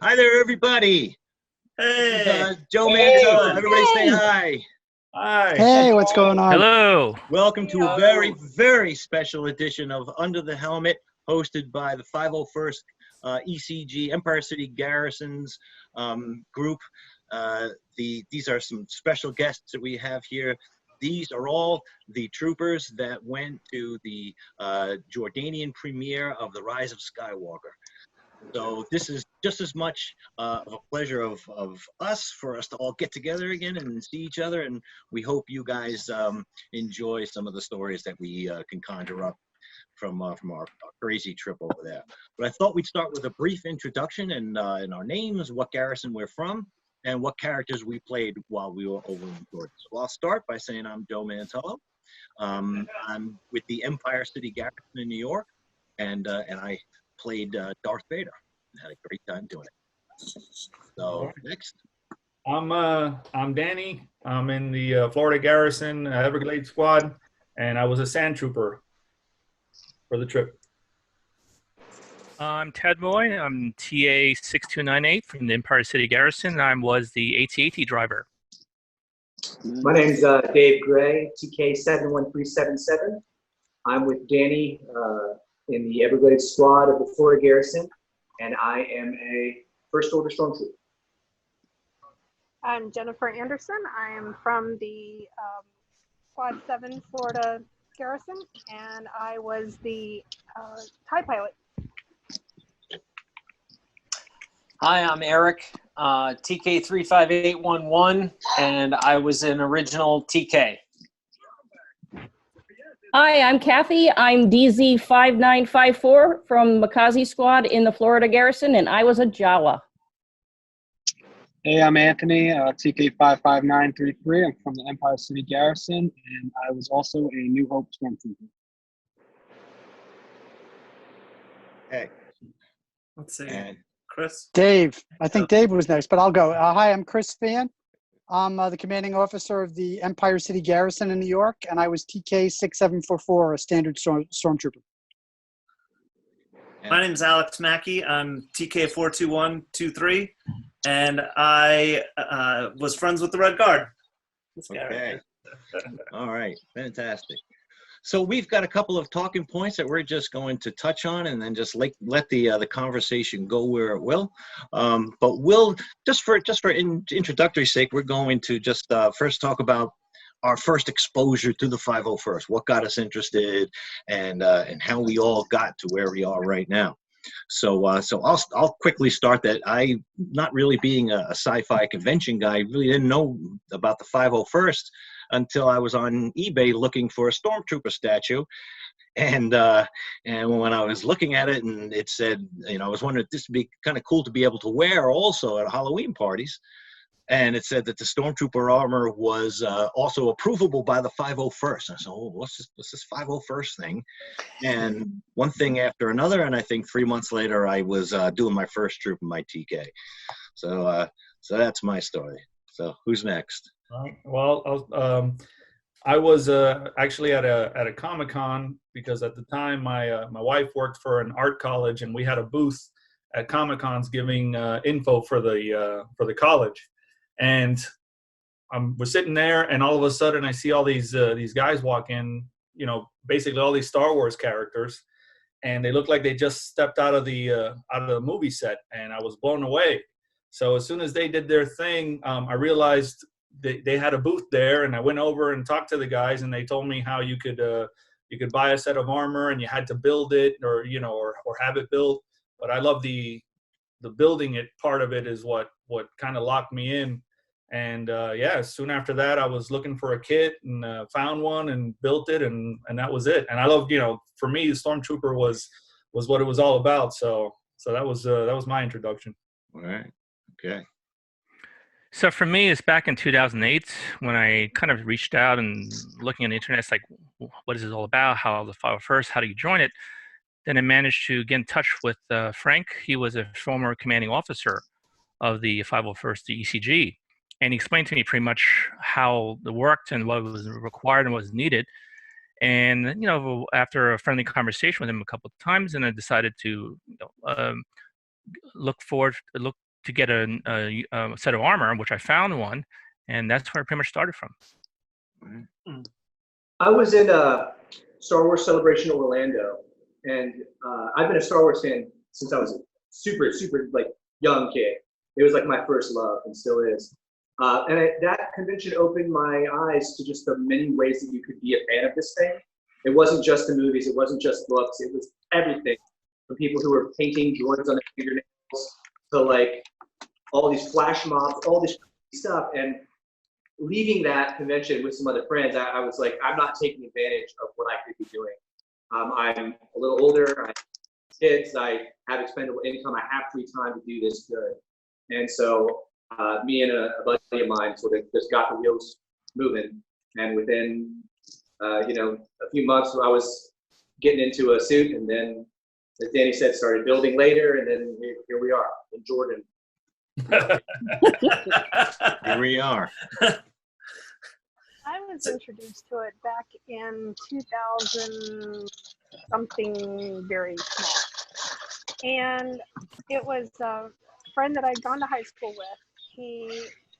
Hi there, everybody. Hey. Joe Hey. Mantello. Everybody say hi. Hi. Hey, what's going on? Hello. Welcome to a very, very special edition of Under the Helmet, hosted by the 501st ECG Empire City Garrisons group. These are some special guests that we have here. These are all the troopers that went to the Jordanian premiere of The Rise of Skywalker. So this is just as much of a pleasure of us for us to all get together again and see each other. And we hope you guys enjoy some of the stories that we can conjure up from our crazy trip over there. But I thought we'd start with a brief introduction and our names, what garrison we're from, and what characters we played while we were over in Jordan. So I'll start by saying I'm Joe Mantello. I'm with the Empire City Garrison in New York, and I played Darth Vader. Had a great time doing it. So next, I'm Danny. I'm in the Florida Garrison Everglades Squad, and I was a sand trooper for the trip. I'm Ted Moy. I'm TA 6298 from the Empire City Garrison. I was the AT-AT driver. My name's Dave Gray, TK 71377. I'm with Danny in the Everglades Squad of the Florida Garrison, and I am a First Order Stormtrooper. I'm Jennifer Andersson. I am from the Squad 7 Florida Garrison, and I was the TIE pilot. Hi, I'm Erick, TK 35811, and I was an original TK. Hi, I'm Cathy. I'm DZ 5954 from Mackey Squad in the Florida Garrison, and I was a Jawa. Hey, I'm Anthony, TK 55933. I'm from the Empire City Garrison, and I was also a New Hope Stormtrooper. hey, Let's see. and Chris. Dave. I think Dave was next, but I'll go. Hi, I'm Chris Feehan. I'm the commanding officer of the Empire City Garrison in New York, and I was TK 6744, a standard stormtrooper. My name's Alex Mackey. I'm TK 42123, and I was friends with the Red Guard. okay, all right, fantastic. So we've got a couple of talking points that we're just going to touch on, and then just let the conversation go where it will. But we'll just for introductory sake, we're going to just first talk about our first exposure to the 501st, what got us interested, and how we all got to where we are right now. So I'll quickly start that. I, not really being a sci-fi convention guy, really didn't know about the 501st until I was on eBay looking for a stormtrooper statue, and when I was looking at it, and it said, I was wondering if this would be kind of cool to be able to wear also at Halloween parties, and it said that the stormtrooper armor was also approvable by the 501st. And I said, oh, what's this 501st thing? And one thing after another, and I think 3 months later, I was doing my first troop in my TK. So that's my story. So who's next? All right. Well, I was actually at a Comic-Con, because at the time my wife worked for an art college, and we had a booth at Comic-Cons giving info for the college. And we're sitting there, and all of a sudden I see all these guys walk in, basically all these Star Wars characters, and they look like they just stepped out of the movie set, and I was blown away. So as soon as they did their thing, I realized they had a booth there, and I went over and talked to the guys, and they told me how you could buy a set of armor, and you had to build it, or have it built. But I love the building it part of it is what kind of locked me in. And soon after that, I was looking for a kit, and found one and built it, and that was it. And I love, for me, the Stormtrooper was what it was all about. So that was my introduction. All right. Okay. So for me, it's back in 2008 when I kind of reached out and looking on the internet, it's like, what is this all about? How the 501st? How do you join it? Then I managed to get in touch with Frank. He was a former commanding officer of the 501st, the ECG. And he explained to me pretty much how it worked and what was required and what was needed. And, after a friendly conversation with him a couple of times, and I decided to look to get a set of armor, which I found one, and that's where I pretty much started from. I was in Star Wars Celebration Orlando, and I've been a Star Wars fan since I was a super like young kid. It was like my first love, and still is. That convention opened my eyes to just the many ways that you could be a fan of this thing. It wasn't just the movies, it wasn't just books, it was everything. From people who were painting droids on their fingernails to like all these flash mobs, all this stuff. And leaving that convention with some other friends, I was like, I'm not taking advantage of what I could be doing. I'm a little older, I have kids, I have expendable income, I have free time to do this good. And so me and a buddy of mine sort of just got the wheels moving. And within, a few months, I was getting into a suit, and then, as Danny said, started building later, and then here we are in Jordan. Here we are. I was introduced to it back in 2000 something very small. And it was a friend that I'd gone to high school with.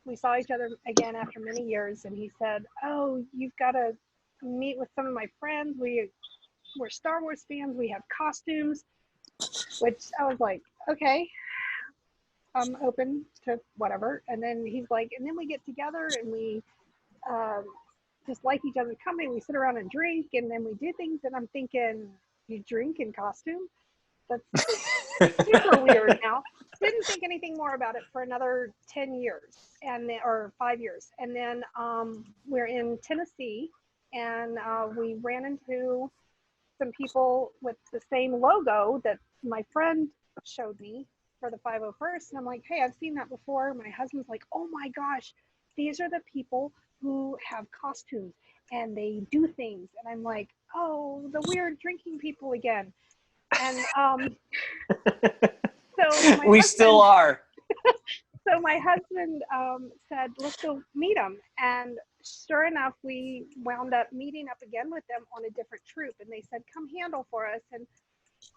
We saw each other again after many years, and he said, "Oh, you've got to meet with some of my friends. We're Star Wars fans. We have costumes," which I was like, okay, I'm open to whatever. And then he's like, and then we get together and we just like each other's company. We sit around and drink, and then we do things. And I'm thinking, you drink in costume? That's super weird now. Didn't think anything more about it for another 10 years or 5 years. And then we're in Tennessee, and we ran into some people with the same logo that my friend showed me for the 501st. And I'm like, hey, I've seen that before. My husband's like, oh my gosh, these are the people who have costumes and they do things. And I'm like, oh, the weird drinking people again. And so we still are. So my husband said, let's go meet them. And sure enough, we wound up meeting up again with them on a different troop. And they said, come handle for us. And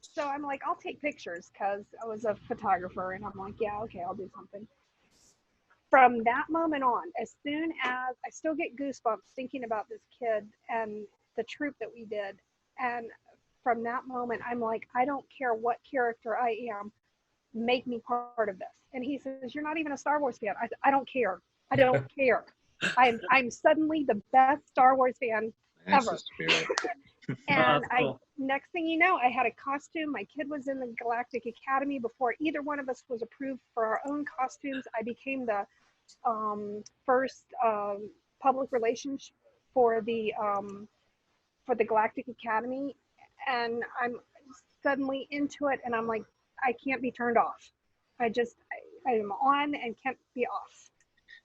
so I'm like, I'll take pictures, because I was a photographer. And I'm like, yeah, okay, I'll do something. From that moment on, as soon as I still get goosebumps thinking about this kid and the troop that we did. And from that moment, I'm like, I don't care what character I am, make me part of this. And he says, you're not even a Star Wars fan. I don't care. I don't care. I'm suddenly the best Star Wars fan That's ever. the spirit. And cool. next thing you know, I had a costume. My kid was in the Galactic Academy before either one of us was approved for our own costumes. I became the first public relations for the Galactic Academy, and I'm suddenly into it, and I'm like, I can't be turned off. I am on and can't be off.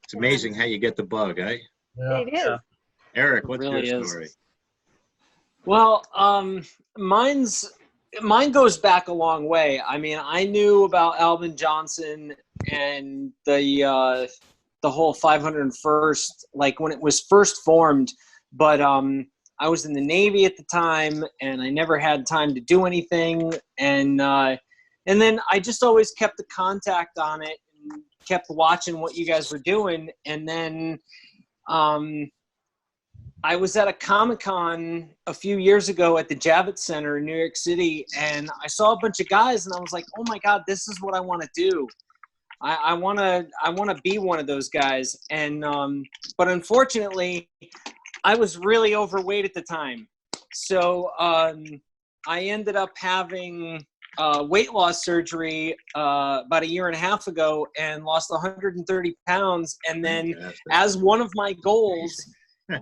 It's amazing how you get the bug, eh? It is. Eric, what's Really your is. story? Well, mine goes back a long way. I mean, I knew about Alvin Johnson and the whole 501st, like when it was first formed, but I was in the Navy at the time, and I never had time to do anything, and then I just always kept the contact on it and kept watching what you guys were doing, and then I was at a Comic-Con a few years ago at the Javits Center in New York City, and I saw a bunch of guys, and I was like, oh my God, this is what I want to do. I want to be one of those guys. And but unfortunately, I was really overweight at the time. So I ended up having weight loss surgery about a year and a half ago, and lost 130 pounds. And then as one of my goals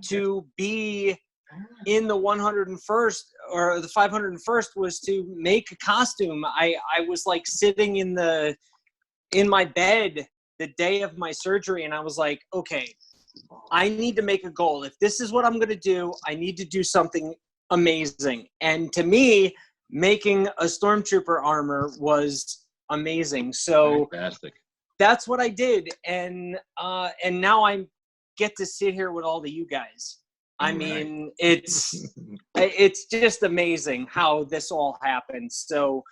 to be in the 101st or the 501st was to make a costume. I was like sitting in my bed the day of my surgery, and I was like, okay, I need to make a goal. If this is what I'm going to do, I need to do something amazing. And to me, making a stormtrooper armor was amazing. So Fantastic. that's what I did. And now I get to sit here with all of you guys. I mean, it's just amazing how this all happened. So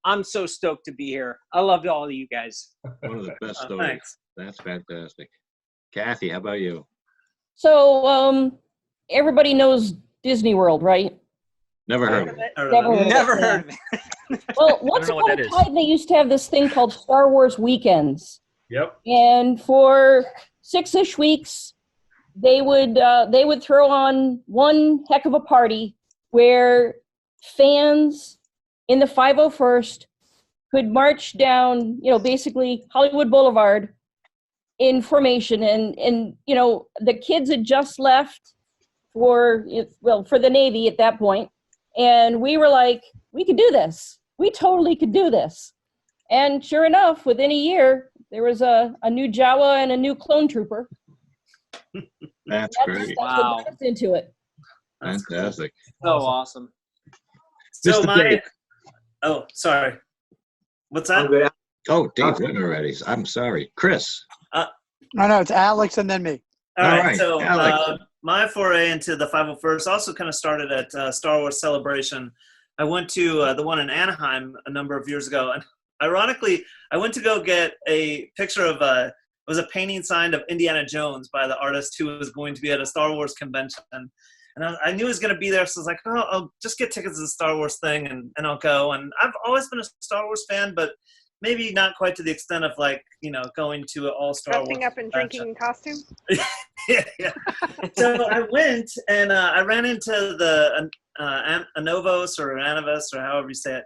I'm so stoked to be here. I loved all of you guys. One of the best stories. Thanks. That's fantastic. Kathy, how about you? So, everybody knows Disney World, right? Never heard of it. Heard of it. Never heard of it. Well, once know what upon that a is. time, they used to have this thing called Star Wars weekends. Yep. And for 6-ish weeks, they would throw on one heck of a party where fans in the 501st could march down, basically Hollywood Boulevard in formation, and the kids had just left for the Navy at that point, and we were like, we could do this. We totally could do this. And sure enough, within a year, there was a new Jawa and a new clone trooper. That's great. That's Wow. what got us into it. That's cool. Fantastic. So awesome. So Mr. my, Dave. oh, sorry. What's I'm that? good. Oh, Dave's written already. I'm sorry. Chris. No, it's Alex and then me. All All right. right, So Alex. my foray into the 501st also kind of started at Star Wars Celebration. I went to the one in Anaheim a number of years ago, and ironically, I went to go get a picture of it was a painting signed of Indiana Jones by the artist who was going to be at a Star Wars convention. And I knew he was going to be there, so I was like, oh, I'll just get tickets to the Star Wars thing, and I'll go. And I've always been a Star Wars fan, but maybe not quite to the extent of going to an all Star Wars. Dressing up and drinking in costume. Yeah. So I went and I ran into the Anovos or Anavos or however you say it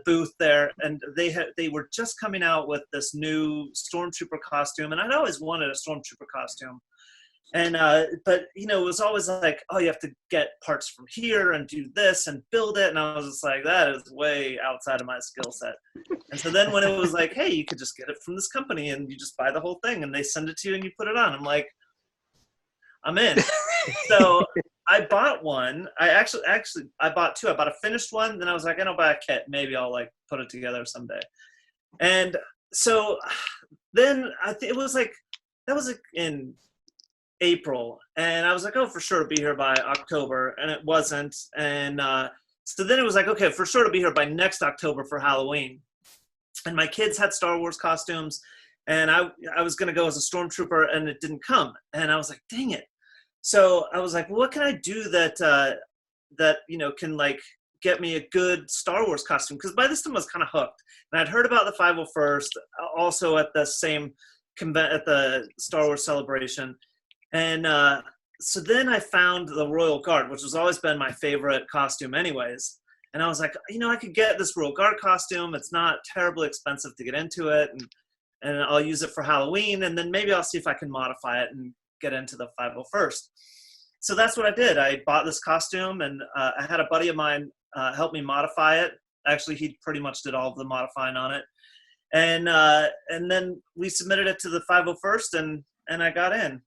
booth there, and they were just coming out with this new Stormtrooper costume, and I'd always wanted a Stormtrooper costume. And but it was always like, oh, you have to get parts from here and do this and build it, and I was just like, that is way outside of my skill set. And so then when it was like, hey, you could just get it from this company and you just buy the whole thing and they send it to you and you put it on, I'm like, I'm in. So I bought one. I actually I bought two. I bought a finished one, then I was like, I don't buy a kit. Maybe I'll put it together someday. And so then it was in April, and I was like, oh, for sure to be here by October, and it wasn't. And so then it was like, okay, for sure to be here by next October for Halloween. And my kids had Star Wars costumes, and I was going to go as a Stormtrooper, and it didn't come. And I was like, dang it. So I was like, well, what can I do that can get me a good Star Wars costume? Because by this time I was kind of hooked, and I'd heard about the 501st also at the same at the Star Wars Celebration. And so then I found the Royal Guard, which has always been my favorite costume anyways. And I was like, I could get this Royal Guard costume. It's not terribly expensive to get into it. And I'll use it for Halloween. And then maybe I'll see if I can modify it and get into the 501st. So that's what I did. I bought this costume, and I had a buddy of mine help me modify it. Actually, he pretty much did all of the modifying on it. And then we submitted it to the 501st, and I got in.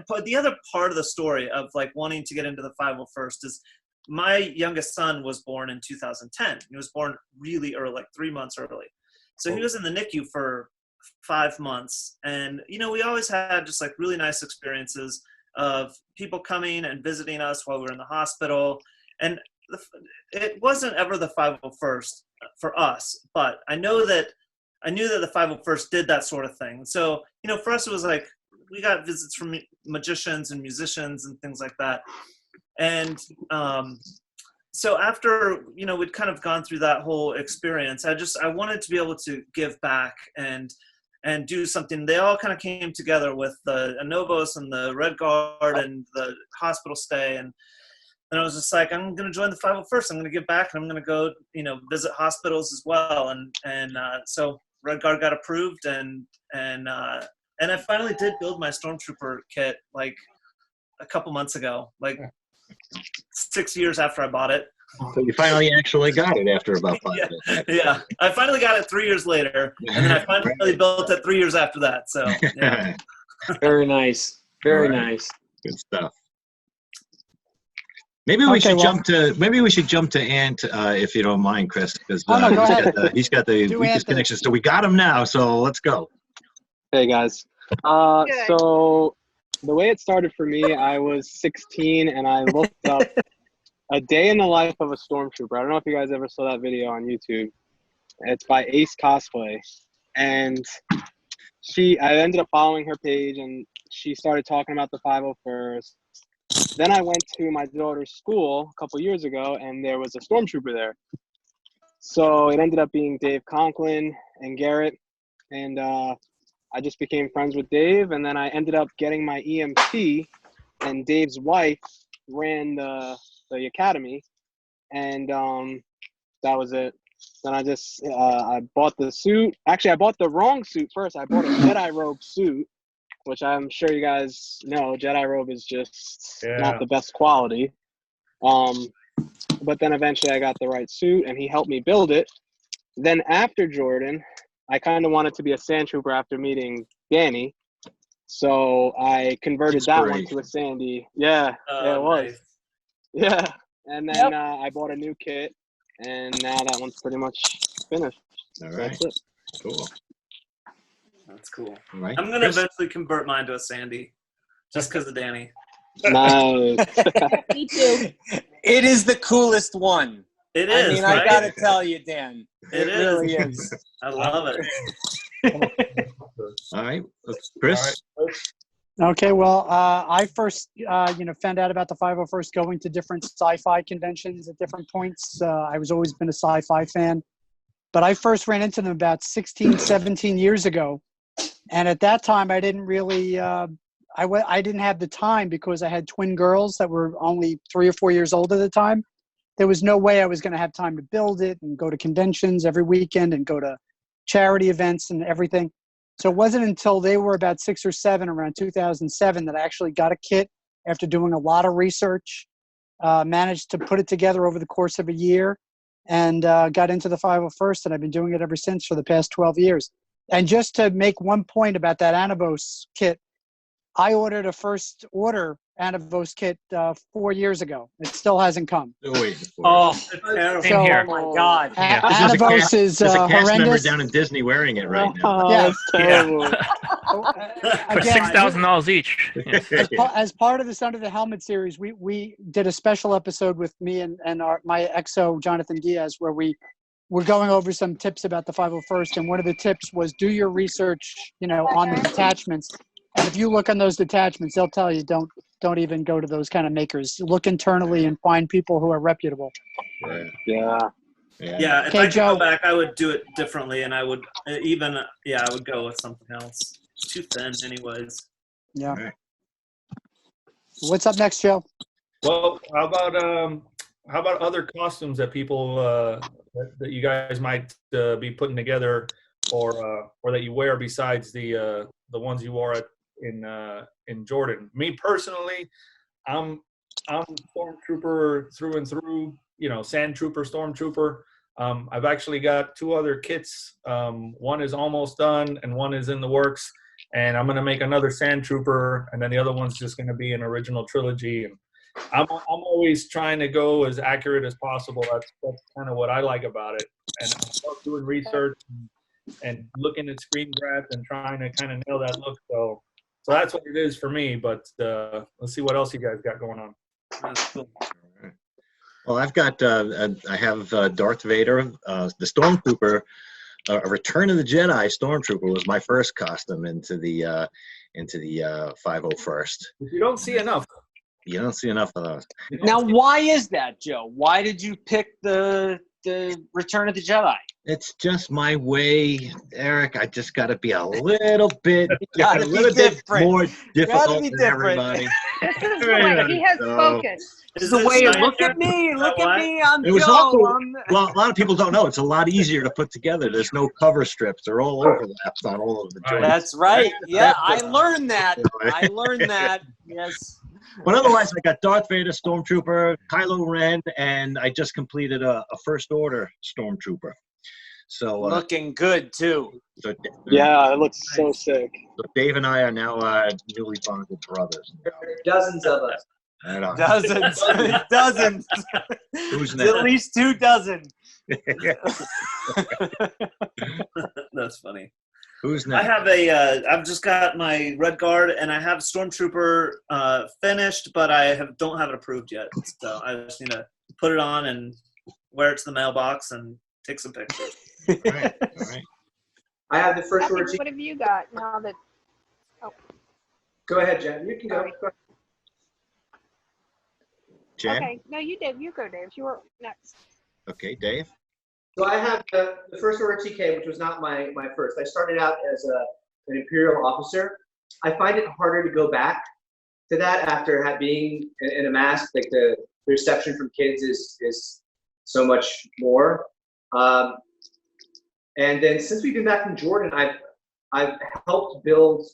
But the other part of the story of wanting to get into the 501st is my youngest son was born in 2010. He was born really early, 3 months early. So he was in the NICU for 5 months. And, we always had just really nice experiences of people coming and visiting us while we were in the hospital. And it wasn't ever the 501st for us, but I knew that the 501st did that sort of thing. So, for us, it was we got visits from magicians and musicians and things like that. And so after, we'd kind of gone through that whole experience, I wanted to be able to give back and do something. They all kind of came together with the Anovos and the Red Guard and the hospital stay. And I was just like, I'm going to join the 501st. I'm going to give back, and I'm going to go, visit hospitals as well. And so Red Guard got approved, and I finally did build my Stormtrooper kit a couple months ago, 6 years after I bought it. So you finally actually got it after about 5 years. Yeah, I finally got it 3 years later, and then I finally built it 3 years after that. So yeah. Very nice. Very All right. nice. Good stuff. Maybe we should jump to Ant, if you don't mind, Chris, because Oh, no, go ahead. he's got the Do weakest Anthony. connection. So we got him now. So let's go. Hey guys. Good. So the way it started for me, I was 16 and I looked up a day in the life of a stormtrooper. I don't know if you guys ever saw that video on YouTube. It's by Ace Cosplay. And I ended up following her page, and she started talking about the 501st. Then I went to my daughter's school a couple years ago, and there was a stormtrooper there. So it ended up being Dave Conklin and Garrett, and I just became friends with Dave, and then I ended up getting my EMT, and Dave's wife ran the academy, and that was it. Then I bought the suit. Actually, I bought the wrong suit first. I bought a Jedi robe suit, which I'm sure you guys know. Jedi robe is just not the best quality. But then eventually I got the right suit, and he helped me build it. Then after Jordan, I kind of wanted to be a sand trooper after meeting Danny. So I converted that one to a Sandy. Yeah, it was. Nice. Yeah. And then I bought a new kit, and now that one's pretty much finished. All So right. that's it. Cool. That's cool. All right. I'm going to eventually convert mine to a Sandy just because of Danny. Nice. Me too. It is the coolest one. It I is, mean, right? I gotta tell you, Dan. It is. Really is. I love it. All right. Chris? Okay, well, I first, found out about the 501st going to different sci-fi conventions at different points. I was always been a sci-fi fan, but I first ran into them about 16, 17 years ago. And at that time, I didn't really, I didn't have the time because I had twin girls that were only 3 or 4 years old at the time. There was no way I was going to have time to build it and go to conventions every weekend and go to charity events and everything. So it wasn't until they were about 6 or 7, around 2007, that I actually got a kit after doing a lot of research, managed to put it together over the course of a year, and got into the 501st, and I've been doing it ever since for the past 12 years. And just to make one point about that Anavos kit, I ordered a first order Anavos kit 4 years ago. It still hasn't come. Oh, It's terrible. Same here. oh my God. Yeah. Anavos is There's a cast member horrendous. down in Disney wearing it right now. Oh, Yeah. that's terrible. For Again, $6,000 each. Yes. as part of this Under the Helmet series, we did a special episode with me and my XO, Jonathan Diaz, where we're going over some tips about the 501st. And one of the tips was do your research, on the detachments. And if you look on those detachments, they'll tell you don't even go to those kind of makers. Look internally and find people who are reputable. Yeah. Yeah, if Okay, I could Joe. go back, I would do it differently, and I would I would go with something else. It's too thin, anyways. Yeah. Right. What's up next, Joe? Well, how about other costumes that people that you guys might be putting together, or that you wear besides the ones you wore in Jordan? Me personally, I'm Stormtrooper through and through. Sand Trooper, Stormtrooper. I've actually got 2 other kits. One is almost done, and one is in the works. And I'm gonna make another Sand Trooper, and then the other one's just gonna be an original trilogy. And I'm always trying to go as accurate as possible. That's kind of what I like about it. And I love doing research and looking at screen grabs and trying to kind of nail that look. So that's what it is for me. But let's see what else you guys got going on. That's cool. Well, I've got, I have Darth Vader, the Stormtrooper, a Return of the Jedi Stormtrooper was my first costume into the 501st. You don't see enough. You don't see enough of those. Now, why is that, Joe? Why did you pick the Return of the Jedi? It's just my way, Eric. I just got to be a little bit, Gotta a be little bit different. more difficult be than different. everybody. This is the way he has So- spoken. This is the way you look at me. Look at me. I'm It was Joe. also- I'm- Well, a lot of people don't know. It's a lot easier to put together. There's no cover strips. They're all overlaps on all of the joints. That's right. Yeah, I learned that. I learned that. Yes. But otherwise, I got Darth Vader, Stormtrooper, Kylo Ren, and I just completed a First Order Stormtrooper. So Looking good too. so, Yeah, it looks so sick. so Dave and I are now newly bonded brothers. Dozens of us. Right on. Dozens. Dozens. Who's At next? least 2 dozen. That's funny. Who's I next? have I've just got my Red Guard, and I have Stormtrooper finished, but I don't have it approved yet. So I just need to put it on and wear it to the mailbox and take some pictures. All right. All right. I have the first Cathy, word. what have you got now that? Oh, Go ahead, Jen. You can go. sorry. Jen? Okay, no, you did. You go, Dave. You were next. Okay, Dave? So I have the first order TK, which was not my first. I started out as an Imperial officer. I find it harder to go back to that after being in a mask. Like the reception from kids is so much more. And then since we've been back in Jordan, I've helped build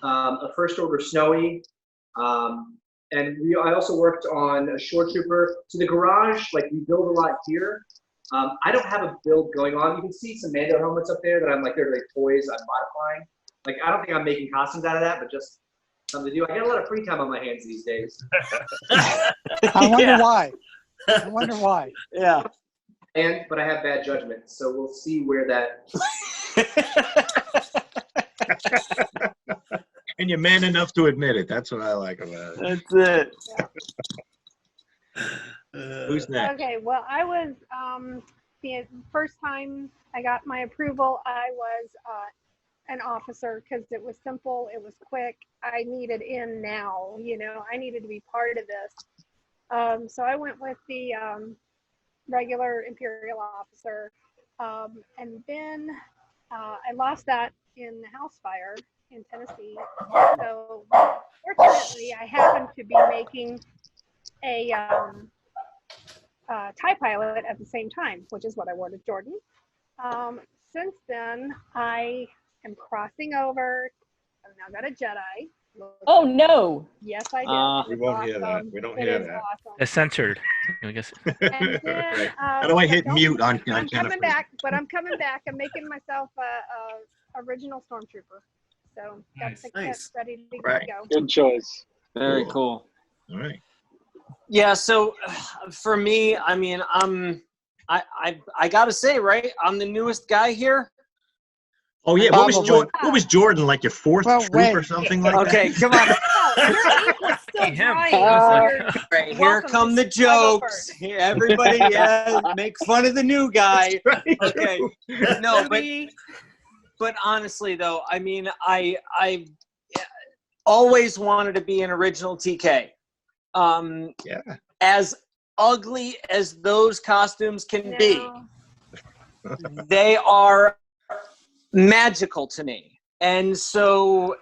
a first order Snowy. And I also worked on a shore trooper. So the garage, like we build a lot here. I don't have a build going on. You can see some Mando helmets up there that I'm like, they're like toys I'm modifying. Like, I don't think I'm making costumes out of that, but just something to do. I get a lot of free time on my hands these days. I wonder why. I wonder why. Yeah. But I have bad judgment, so we'll see where that. And you're man enough to admit it. That's what I like about it. That's it. Who's next? Okay, well, I was, the first time I got my approval, I was an officer because it was simple, it was quick. I needed in now, you know, I needed to be part of this. So I went with the regular Imperial officer. And then I lost that in the house fire in Tennessee. So fortunately, I happened to be making a TIE pilot at the same time, which is what I wore to Jordan. Since then, I am crossing over. I've now got a Jedi. Oh no! Yes, I did. We won't hear that. We don't It hear is that. awesome. It's censored, I guess. And then, Right. How do I hit don't- mute on I'm Jennifer? coming back, but I'm coming back. I'm making myself a original stormtrooper. So got Nice. the kit Nice. ready to Right. go. Good choice. Very Cool. cool. All right. Yeah. So for me, I mean, I gotta say, right? I'm the newest guy here. Oh yeah. What was Probably. Jordan? What was Jordan like? Your fourth Well, troop wait. or something like Okay, come on. Oh, your ink was still Hey, him. drying. It was You're Here welcome come to the Chicago jokes. first. Here, everybody, yeah, make fun of the new guy. that? Okay. No, but Ruby. honestly though, I mean, I always wanted to be an original TK. Yeah. As ugly as those costumes can be, No. they are magical to me. And so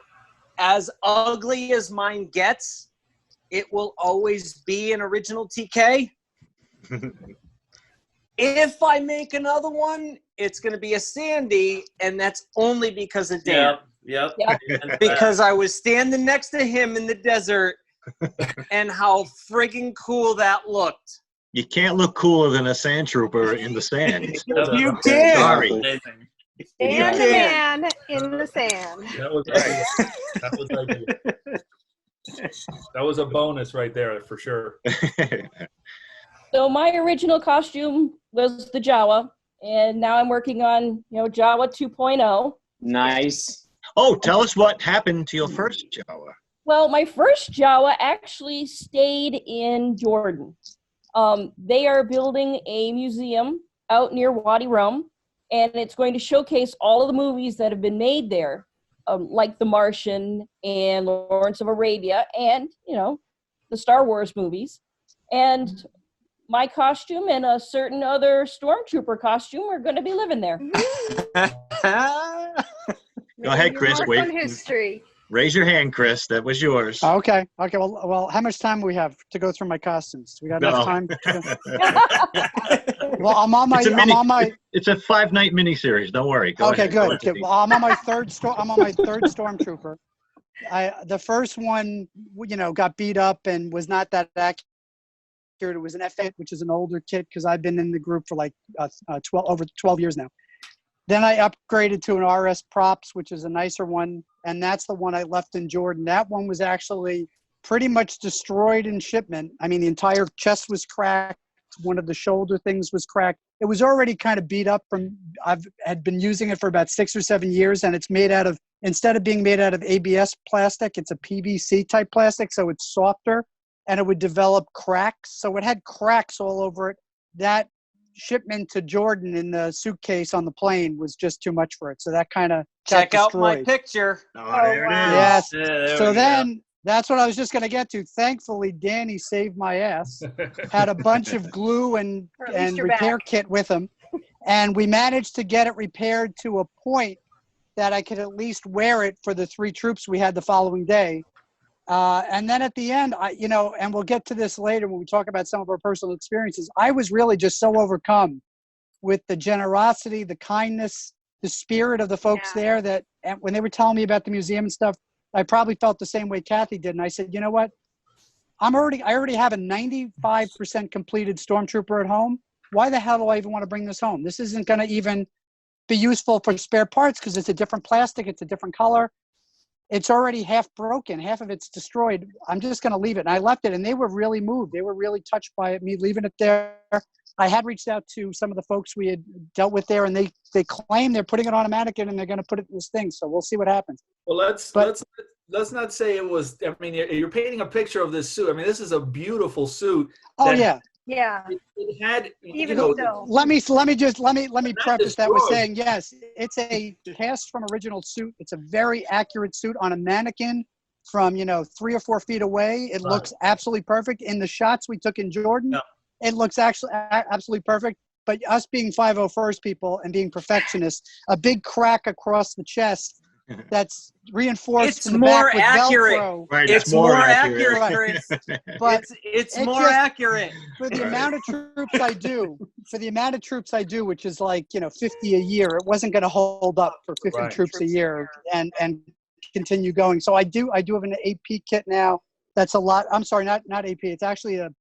as ugly as mine gets, it will always be an original TK. If I make another one, it's going to be a Sandy, and that's only because of Dan. Yep. Because I was standing next to him in the desert, and how friggin' cool that looked. You can't look cooler than a sand trooper in the sand. You can. Sorry. Amazing. And the can. man in the sand. That was ideal. That was ideal. That was a bonus right there for sure. So my original costume was the Jawa, and now I'm working on, Jawa 2.0. Nice. Oh, tell us what happened to your first Jawa. Well, my first Jawa actually stayed in Jordan. They are building a museum out near Wadi Rum, and it's going to showcase all of the movies that have been made there, like The Martian and Lawrence of Arabia and, the Star Wars movies. And my costume and a certain other stormtrooper costume are going to be living there. Go ahead, Chris. Mark on history. Raise your hand, Chris. That was yours. Okay. Well, how much time do we have to go through my costumes? We got enough time? Well, I'm on my. It's a 5-night miniseries. Don't worry. Go Okay, ahead. Go good. ahead. Well, I'm on my third stormtrooper. The first one, got beat up and was not that accurate. It was an F8, which is an older kit because I've been in the group for like over 12 years now. Then I upgraded to an RS Props, which is a nicer one, and that's the one I left in Jordan. That one was actually pretty much destroyed in shipment. I mean, the entire chest was cracked. One of the shoulder things was cracked. It was already kind of beat up had been using it for about 6 or 7 years, and it's made out of, instead of being made out of ABS plastic, it's a PVC type plastic, so it's softer, and it would develop cracks. So it had cracks all over it. That shipment to Jordan in the suitcase on the plane was just too much for it. So that kind of Check out my destroyed. picture. Oh, there it is. wow. Yes. Yeah, there So we go. then that's what I was just going to get to. Thankfully, Danny saved my ass. Had a bunch of glue and Or at least you're repair back. kit with him, and we managed to get it repaired to a point that I could at least wear it for the 3 troops we had the following day. And then at the end, and we'll get to this later when we talk about some of our personal experiences. I was really just so overcome with the generosity, the kindness, the spirit of the folks Yeah. there that and when they were telling me about the museum and stuff, I probably felt the same way Cathy did. And I said, you know what? I already have a 95% completed Stormtrooper at home. Why the hell do I even want to bring this home? This isn't going to even be useful for spare parts because it's a different plastic. It's a different color. It's already half broken. Half of it's destroyed. I'm just going to leave it. And I left it, and they were really moved. They were really touched by it, me leaving it there. I had reached out to some of the folks we had dealt with there, and they claim they're putting it on a mannequin and they're going to put it in this thing. So we'll see what happens. Well, let's not say it was. I mean, you're painting a picture of this suit. I mean, this is a beautiful suit. Oh that yeah. Yeah. It had, Even you know, so. Let me preface that with destroyed. saying yes, it's a cast from original suit. It's a very accurate suit on a mannequin from 3 or 4 feet away. It Right. looks absolutely perfect. In the shots we took in Jordan, Yeah. it looks actually absolutely perfect. But us being 501st people and being perfectionists, a big crack across the chest that's reinforced It's in the more back with accurate. Velcro. Right, It's more accurate, Right. Chris. But It's it more just- accurate. for the amount of troops I do, which is like 50 a year, it wasn't going to hold up for 50 Right. troops a year and continue going. So I do have an AP kit now. That's a lot. I'm sorry, not AP. It's actually an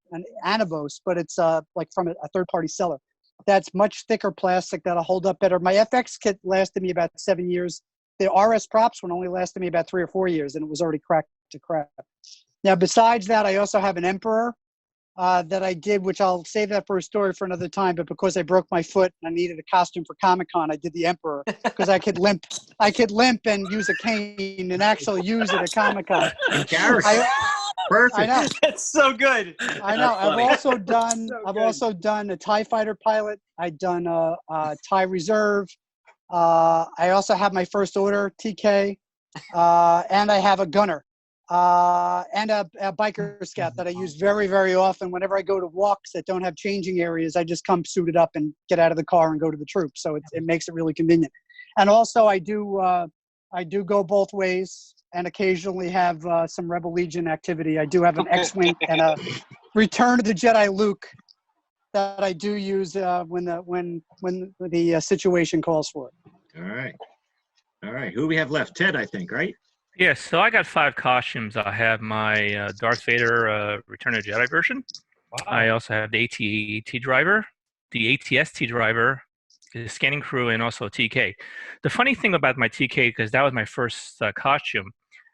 Anavos, but it's like from a third-party seller. That's much thicker plastic that'll hold up better. My FX kit lasted me about 7 years. The RS props one only lasted me about 3 or 4 years, and it was already cracked to crap. Now, besides that, I also have an Emperor that I did, which I'll save that for a story for another time. But because I broke my foot and I needed a costume for Comic-Con, I did the Emperor because I could limp and use a cane and actually use it at Comic-Con. Garrison. Perfect. I know. That's so good. I know. That's funny. I've also done a TIE fighter pilot. I've done a TIE reserve. I also have my first order TK, and I have a gunner and a biker scout that I use very, very often. Whenever I go to walks that don't have changing areas, I just come suited up and get out of the car and go to the troop. So it makes it really convenient. And also I do go both ways and occasionally have some Rebel Legion activity. I do have an X-Wing and a Return of the Jedi Luke that I do use when the situation calls for it. All right. Who we have left? Ted, I think, right? Yes, so I got 5 costumes. I have my Darth Vader Return of the Jedi version. Wow. I also have the AT driver, the ATST driver, the scanning crew, and also TK. The funny thing about my TK, because that was my first costume,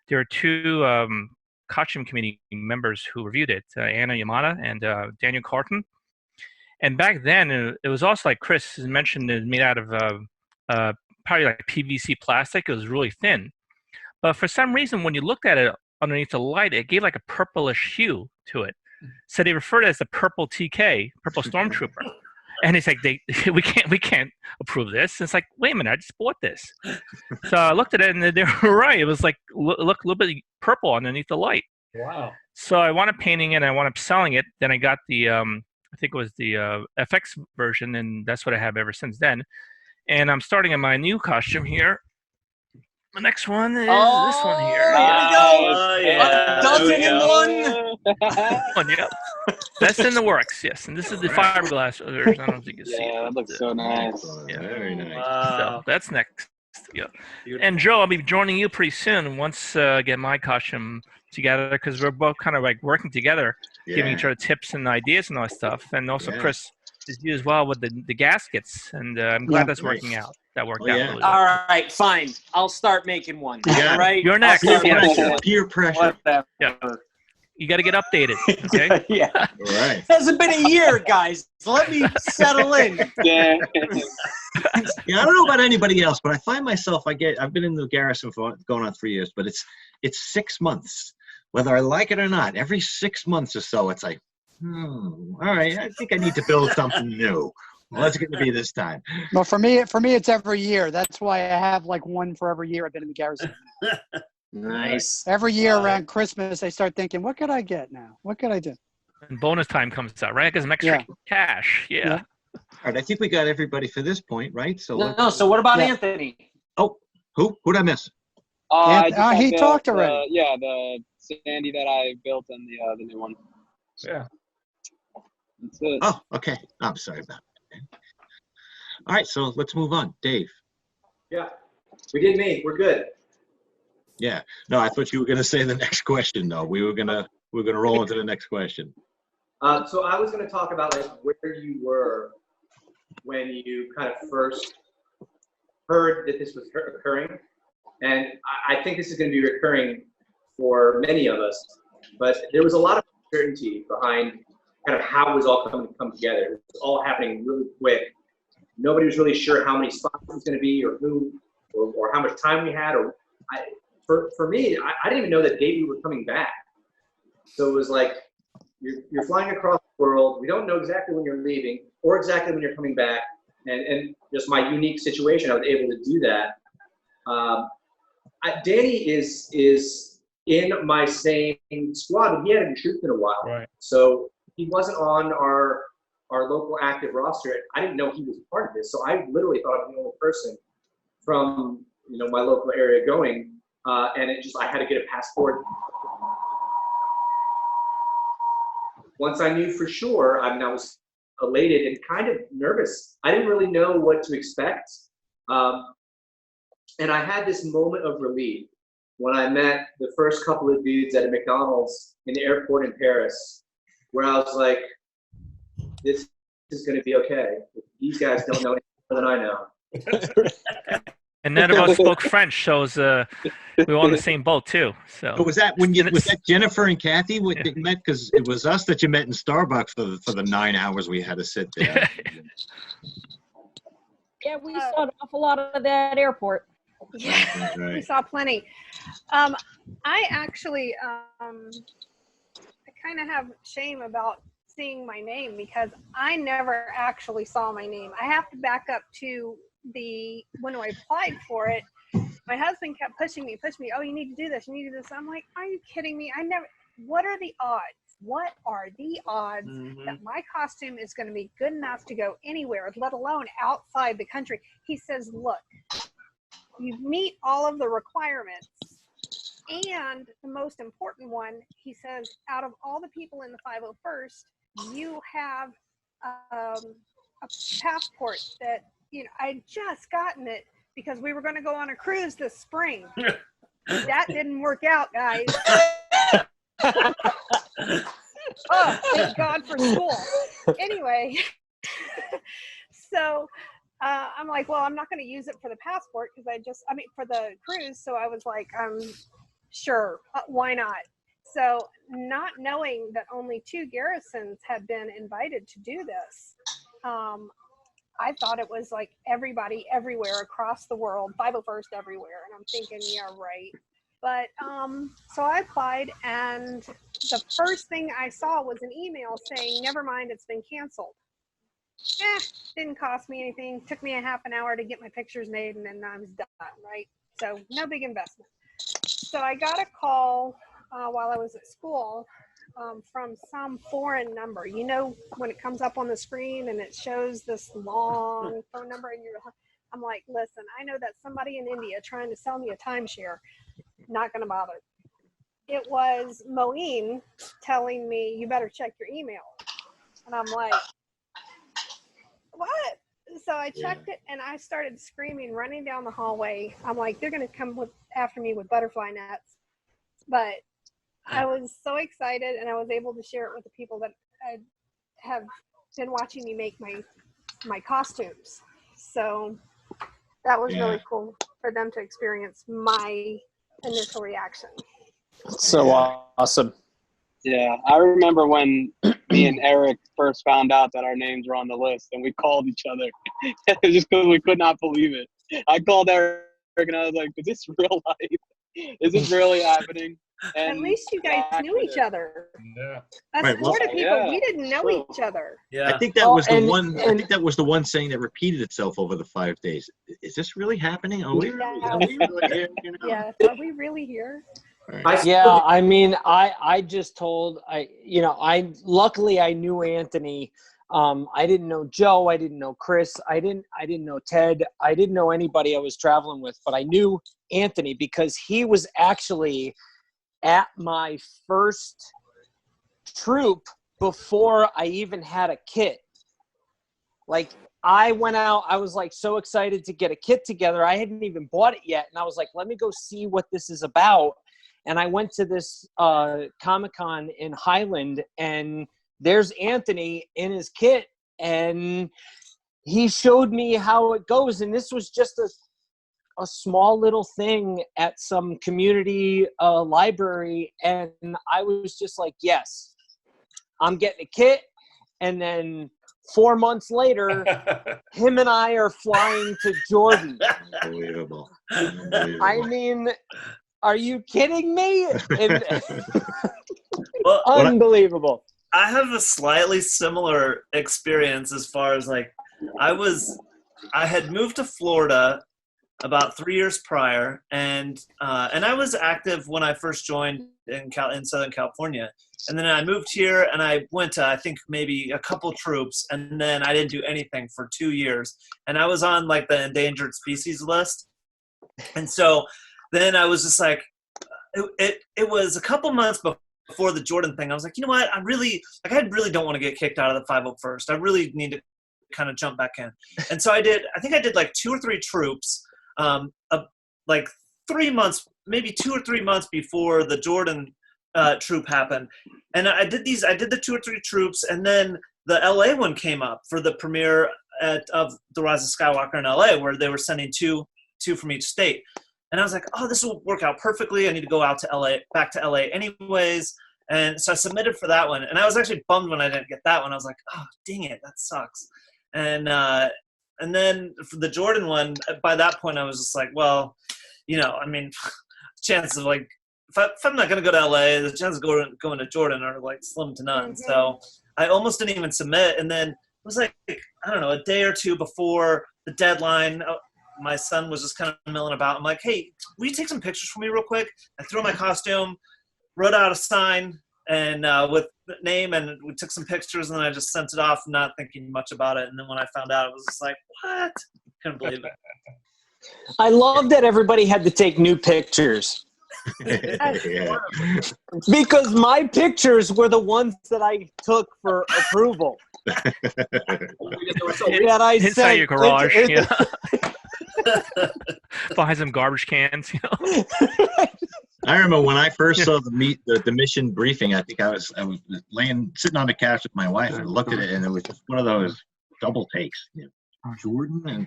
there are 2 costume committee members who reviewed it, Anna Yamada and Daniel Carton. And back then, it was also like Chris mentioned, it was made out of probably like PVC plastic. It was really thin. But for some reason, when you looked at it underneath the light, it gave like a purplish hue to it. So they referred to it as the purple TK, purple Stormtrooper. And it's like we can't approve this. And it's like, wait a minute, I just bought this. So I looked at it, and they were right. It was like looked a little bit purple underneath the light. Wow. So I wound up painting it, and I wound up selling it. Then I got the I think it was the FX version, and that's what I have ever since then. And I'm starting on my new costume here. The next one is this one here. There we go. Oh, yeah. A dozen There we in go. one. One, yep. That's in the works, yes. And this is the fiberglass version. I don't know if you can see it. Yeah, that looks so nice. Yeah. Very nice. So that's next. Yeah. And Joe, I'll be joining you pretty soon once I get my costume together, because we're both kind of like working together, giving each other tips and ideas and all that stuff. And also Chris is you as well with the gaskets. And I'm glad that's working out. That worked out really well. All right, fine. I'll start making one. Yeah. All right. You're next. I'll start Peer making pressure. one. Peer pressure. Whatever. Yeah. You got to get updated, okay? Yeah. All right. Hasn't been a year, guys. Let me settle in. Yeah. Yeah, I don't know about anybody else, but I find myself, I've been in the Garrison for going on 3 years, but it's 6 months, whether I like it or not. Every 6 months or so, it's like, all right, I think I need to build something new. Well, it's going to be this time. Well, for me, it's every year. That's why I have like one for every year I've been in the Garrison. Nice. Every year around Christmas, I start thinking, what could I get now? What could I do? And bonus time comes out, right? Because some extra cash. Yeah. All right, I think we got everybody for this point, right? So No, so what about Yeah. Anthony? Oh, who'd I miss? I just had he the- talked already. Yeah, the Sandy that I built and the new one. Yeah. That's it. Oh, okay. I'm sorry about that. All right, so let's move on. Dave. Yeah, we did me. We're good. Yeah. No, I thought you were going to say the next question, though. We were gonna roll into the next question. So I was going to talk about like where you were when you kind of first heard that this was occurring, and I think this is going to be recurring for many of us. But there was a lot of uncertainty behind kind of how it was all coming to come together. It was all happening really quick. Nobody was really sure how many spots it was going to be, or who, or how much time we had. For me, I didn't even know that date we were coming back. So it was like you're flying across the world. We don't know exactly when you're leaving or exactly when you're coming back. And just my unique situation, I was able to do that. Danny is in my same squad, but he hadn't trooped in a while. Right. So he wasn't on our local active roster. I didn't know he was a part of this. So I literally thought I was the only person from my local area going. And I had to get a passport. Once I knew for sure, I was elated and kind of nervous. I didn't really know what to expect. And I had this moment of relief when I met the first couple of dudes at a McDonald's in the airport in Paris, where I was like, this is going to be okay. These guys don't know any more than I know. And none of us spoke French, so it was, we were on the same boat too. So Was that Jennifer and Cathy that you met? Because it was us that you met in Starbucks for the 9 hours we had to sit there. Yeah, we saw an awful lot of that airport. Yeah, we Right. saw plenty. I actually, I kind of have shame about seeing my name because I never actually saw my name. I have to back up to when I applied for it. My husband kept pushing me. Oh, you need to do this. You need to do this. I'm like, are you kidding me? What are the odds? What are the odds that my costume is going to be good enough to go anywhere, let alone outside the country? He says, look, you meet all of the requirements. And the most important one, he says, out of all the people in the 501st, you have a passport that, I'd just gotten it because we were going to go on a cruise this spring. That didn't work out, guys. Oh, thank God for school. Anyway, so I'm like, well, I'm not going to use it for the passport because for the cruise. So I was like, sure, why not? So not knowing that only 2 garrisons had been invited to do this, I thought it was like everybody everywhere across the world, 501st everywhere. And I'm thinking, yeah, right. But so I applied, and the first thing I saw was an email saying, never mind, it's been canceled. Didn't cost me anything. Took me a half an hour to get my pictures made, and then I was done, right? So no big investment. So I got a call while I was at school from some foreign number. When it comes up on the screen and it shows this long phone number, and I'm like, listen, I know that's somebody in India trying to sell me a timeshare. Not going to bother. It was Moeen telling me, you better check your email. And I'm like, what? So I checked it, and I started screaming, running down the hallway. I'm like, they're going to come after me with butterfly nets. But I was so excited, and I was able to share it with the people that have been watching me make my costumes. So that was really cool for them to experience my initial reaction. So awesome. Yeah, I remember when me and Eric first found out that our names were on the list, and we called each other just because we could not believe it. I called Eric, and I was like, is this real life? Is this really happening? At least you guys knew each other. Yeah. Us Right, well- Florida people, Yeah, we didn't know true. each other. I think that Oh, was the and- one. I and- think that was the one saying that repeated itself over the 5 days. Is this really happening? Are we really here? You know? Yes, are we really here? All right. Yeah, I mean, I just told luckily I knew Anthony. I didn't know Joe. I didn't know Chris. I didn't know Ted. I didn't know anybody I was traveling with, but I knew Anthony because he was actually at my first troop before I even had a kit. Like, I went out, I was like so excited to get a kit together. I hadn't even bought it yet. And I was like, let me go see what this is about. And I went to this Comic-Con in Highland, and there's Anthony in his kit, and he showed me how it goes. And this was just a small little thing at some community library. And I was just like, yes, I'm getting a kit. And then 4 months later, him and I are flying to Jordan. Unbelievable. I mean, are you kidding me? Well, Unbelievable. I have a slightly similar experience as far as like I had moved to Florida about 3 years prior, and I was active when I first joined in Southern California, and then I moved here and I went to I think maybe a couple troops, and then I didn't do anything for 2 years, and I was on like the endangered species list, and so then I was just like, it was a couple months before the Jordan thing. I was like, you know what, I really don't want to get kicked out of the 501st. I really need to kind of jump back in, and so I think I did like 2 or 3 troops. Like 3 months, maybe 2 or 3 months before the Jordan troop happened. And I did the 2 or 3 troops, and then the LA one came up for the premiere of The Rise of Skywalker in LA, where they were sending two from each state. And I was like, oh, this will work out perfectly. I need to go out to back to LA anyways. And so I submitted for that one. And I was actually bummed when I didn't get that one. I was like, oh, dang it, that sucks. And then for the Jordan one, by that point, I was just like, well, you know, I mean, chances of like, if I'm not going to go to LA, the chances of going to Jordan are like slim to none. Mhm. So I almost didn't even submit. And then it was like, I don't know, a day or two before the deadline, my son was just kind of milling about. I'm like, hey, will you take some pictures for me real quick? I threw on my costume, wrote out a sign, and with the name, and we took some pictures, and then I just sent it off, not thinking much about it. And then when I found out, it was just like, what? Couldn't believe it. I love that everybody had to take new pictures Yeah. because my pictures were the ones that I took for approval. That I Inside sent your garage, into- yeah. Behind some garbage cans, you know. I remember when I first saw the mission briefing. I think I was sitting on the couch with my wife, and I looked at it, and it was just one of those double takes. You know, Jordan and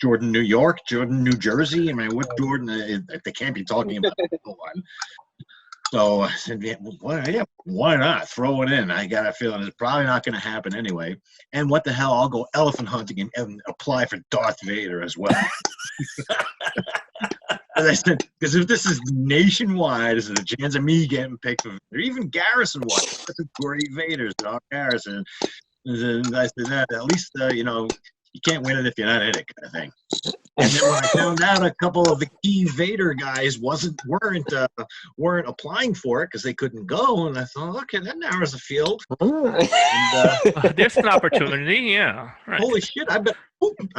Jordan, New York, Jordan, New Jersey. I mean, what Jordan? They can't be talking about the one. So I said, yeah, why not throw it in? I got a feeling it's probably not going to happen anyway. And what the hell? I'll go elephant hunting and apply for Darth Vader as well. Because if this is nationwide, there's a chance of me getting picked. Or even Garrison was. That's a great Vader's, Darth Garrison. And I said, at least, you know, you can't win it if you're not in it, kind of thing. And then when I found out a couple of the key Vader guys weren't applying for it because they couldn't go, and I thought, okay, that narrows the field. And, There's an opportunity, yeah. Right. holy shit! I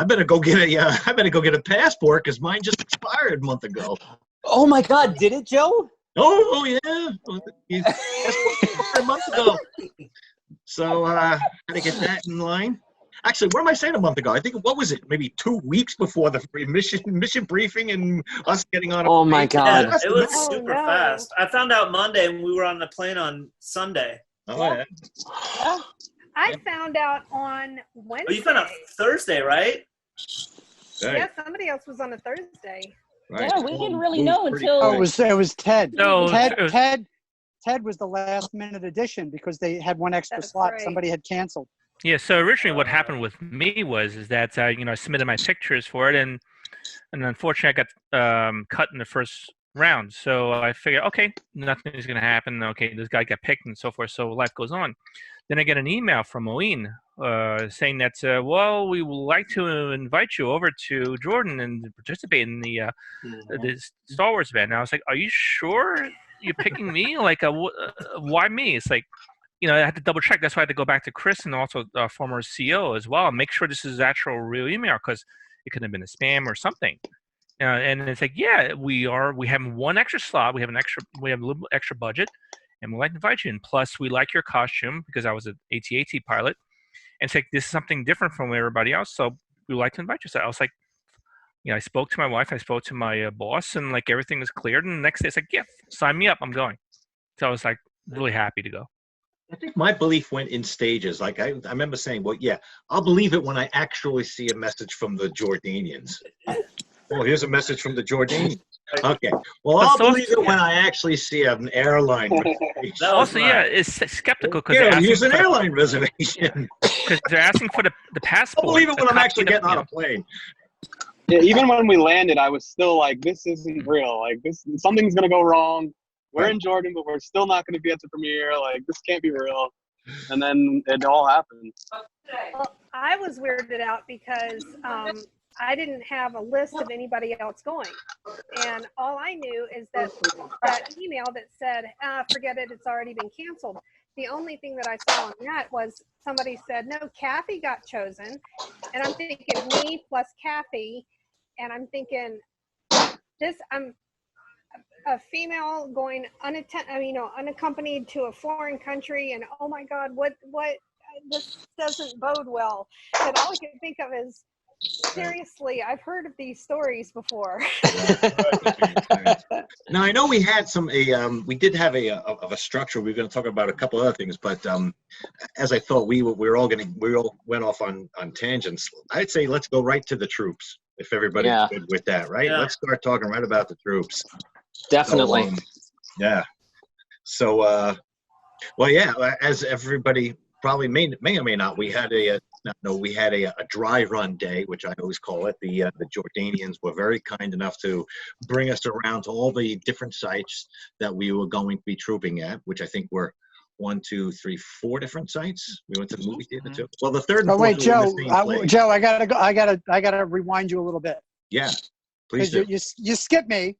better go get a passport because mine just expired a month ago. Oh my God! Did it, Joe? Oh yeah, a month ago. So had to get that in line. Actually, what am I saying a month ago? I think, what was it? Maybe 2 weeks before the mission briefing and us getting on. Oh my God! Yeah, it was Oh, super no. fast. I found out Monday, and we were on the plane on Sunday. Oh yeah. I found out on Wednesday. Oh, you found out Thursday, right? Yeah, somebody else was on a Thursday. Right. Yeah, we didn't really know until- Oh, it was Ted. No, Ted, it was- Ted was the last minute addition because they had one extra That's slot. right. Somebody had canceled. Yeah, so originally what happened with me is that you know, I submitted my pictures for it, and unfortunately I got cut in the first round. So I figured, okay, nothing's going to happen. Okay, this guy got picked and so forth. So life goes on. Then I get an email from Moeen saying that, well, we would like to invite you over to Jordan and participate in the Star Wars event. And I was like, are you sure you're picking me? Like, why me? It's like, you know, I had to double check. That's why I had to go back to Chris and also former CEO as well and make sure this is actual real email, because it could have been a spam or something. And it's like, yeah, we have one extra slot. We have a little extra budget, and we'd like to invite you in. Plus, we like your costume because I was an AT-AT pilot. And it's like, this is something different from everybody else, so we'd like to invite you. So I was like, you know, I spoke to my wife, I spoke to my boss, and like everything was cleared. And the next day, it's like, yeah, sign me up, I'm going. So I was like really happy to go. I think my belief went in stages. Like I remember saying, well, yeah, I'll believe it when I actually see a message from the Jordanians. Oh, here's a message from the Jordanians. Okay. Well, I'll believe it when I actually see an airline reservation. Also, yeah, it's skeptical because Yeah, use an airline reservation. Because they're asking for the passport. I'll believe it when I'm actually getting on a plane. Yeah, even when we landed, I was still like, this isn't real. Like, something's going to go wrong. We're in Jordan, but we're still not going to be at the premiere. Like, this can't be real. And then it all happened. Well, I was weirded out because I didn't have a list of anybody else going. And all I knew is that email that said, forget it, it's already been canceled. The only thing that I saw on that was somebody said, no, Cathy got chosen. And I'm thinking me plus Cathy. And I'm thinking, I'm a female going unaccompanied to a foreign country. And oh my God, what this doesn't bode well. And all I can think of is, seriously, I've heard of these stories before. Now I know we had we did have a structure. We were going to talk about a couple other things, but as I thought, we all went off on tangents. I'd say let's go right to the troops if everybody's good with that, right? Yeah. Let's start talking right about the troops. Definitely. So, yeah. So, well, yeah, as everybody probably may or may not, we had a dry run day, which I always call it. The Jordanians were very kind enough to bring us around to all the different sites that we were going to be trooping at, which I think were 4 different sites. We went to the movie theater too. Well, the third. Oh wait, Joe. Joe, I gotta rewind you a little bit. Yeah, please do. You skipped me.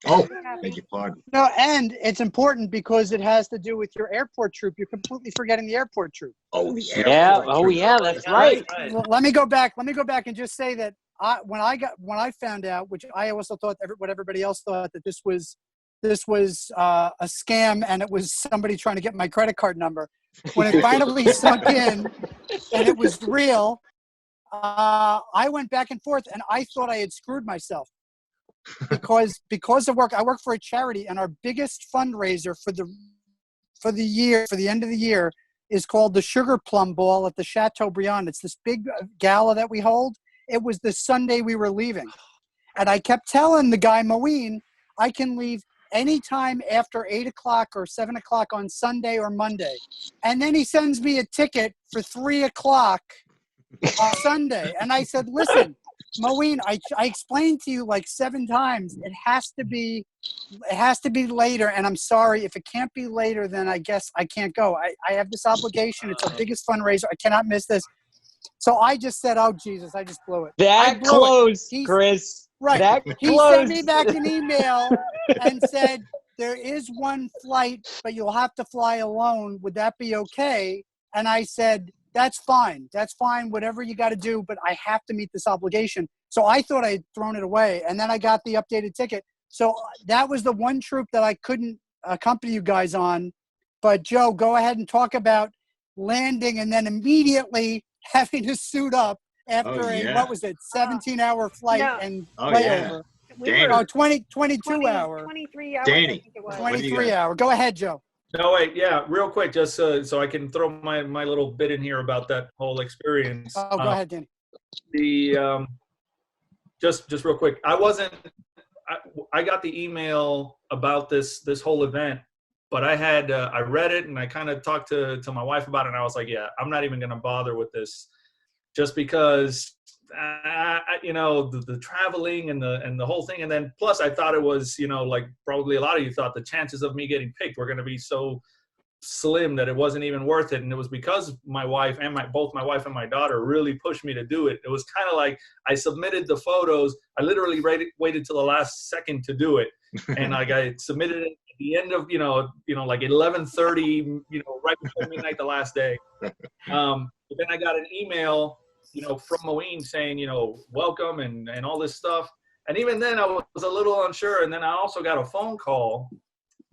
Oh, beg your pardon. No, and it's important because it has to do with your airport troop. You're completely forgetting the airport troop. Oh, the airport troop. Oh, yeah, that's right. Well, let me go back and just say that when I found out, which I also thought what everybody else thought, that this was a scam and it was somebody trying to get my credit card number. When it finally sunk in and it was real, I went back and forth and I thought I had screwed myself. Because of work, I work for a charity, and our biggest fundraiser for the end of the year, is called the Sugar Plum Ball at the Chateaubriand. It's this big gala that we hold. It was the Sunday we were leaving, and I kept telling the guy Moeen, I can leave anytime after 8 o'clock or 7 o'clock on Sunday or Monday, and then he sends me a ticket for 3 o'clock on Sunday, and I said, listen, Moeen, I explained to you like 7 times. It has to be later, and I'm sorry if it can't be later. Then I guess I can't go. I have this obligation. It's our biggest fundraiser. I cannot miss this. So I just said, "Oh Jesus, I just blew it." That close, Chris. Right. That he close. sent me back an email and said, "There is one flight, but you'll have to fly alone. Would that be okay?" And I said, that's fine. That's fine. Whatever you got to do, but I have to meet this obligation. So I thought I had thrown it away. And then I got the updated ticket. So that was the one troop that I couldn't accompany you guys on. But Joe, go ahead and talk about landing and then immediately having to suit up after what was it, 17-hour flight and layover. Yeah. 22 hour. 23 hours. Danny, I think it was. 23 hour. Go ahead, Joe. No, wait, yeah, real quick, just so I can throw my little bit in here about that whole experience. Oh, go ahead, Danny. Just real quick, I got the email about this whole event, but I read it and I kind of talked to my wife about it, and I was like, yeah, I'm not even going to bother with this, just because you know, the traveling and the whole thing. And then plus I thought it was, you know, like probably a lot of you thought the chances of me getting picked were going to be so slim that it wasn't even worth it. And it was because my wife and both my wife and my daughter really pushed me to do it. It was kind of like I submitted the photos. I literally waited till the last second to do it. And like I submitted it at the end of, you know, like 11:30, you know, right before midnight the last day. But then I got an email, you know, from Moeen saying, you know, welcome and all this stuff. And even then I was a little unsure. And then I also got a phone call,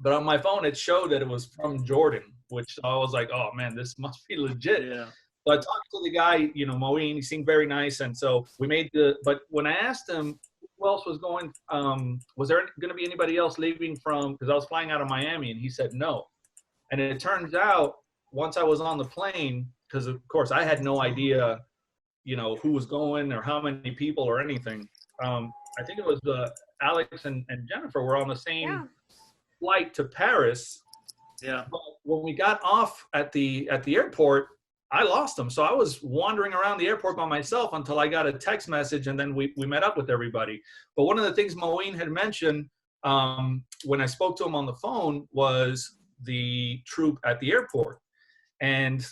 but on my phone it showed that it was from Jordan, which I was like, oh man, this must be legit. Yeah. So I talked to the guy, you know, Moeen, he seemed very nice. And so we made but when I asked him who else was going, was there going to be anybody else leaving from, because I was flying out of Miami, and he said no. And it turns out once I was on the plane, because of course I had no idea, you know, who was going or how many people or anything. I think it was Alex and Jennifer were on the same flight to Paris. Yeah. But when we got off at the airport, I lost them. So I was wandering around the airport by myself until I got a text message, and then we met up with everybody. But one of the things Moeen had mentioned when I spoke to him on the phone was the troop at the airport. And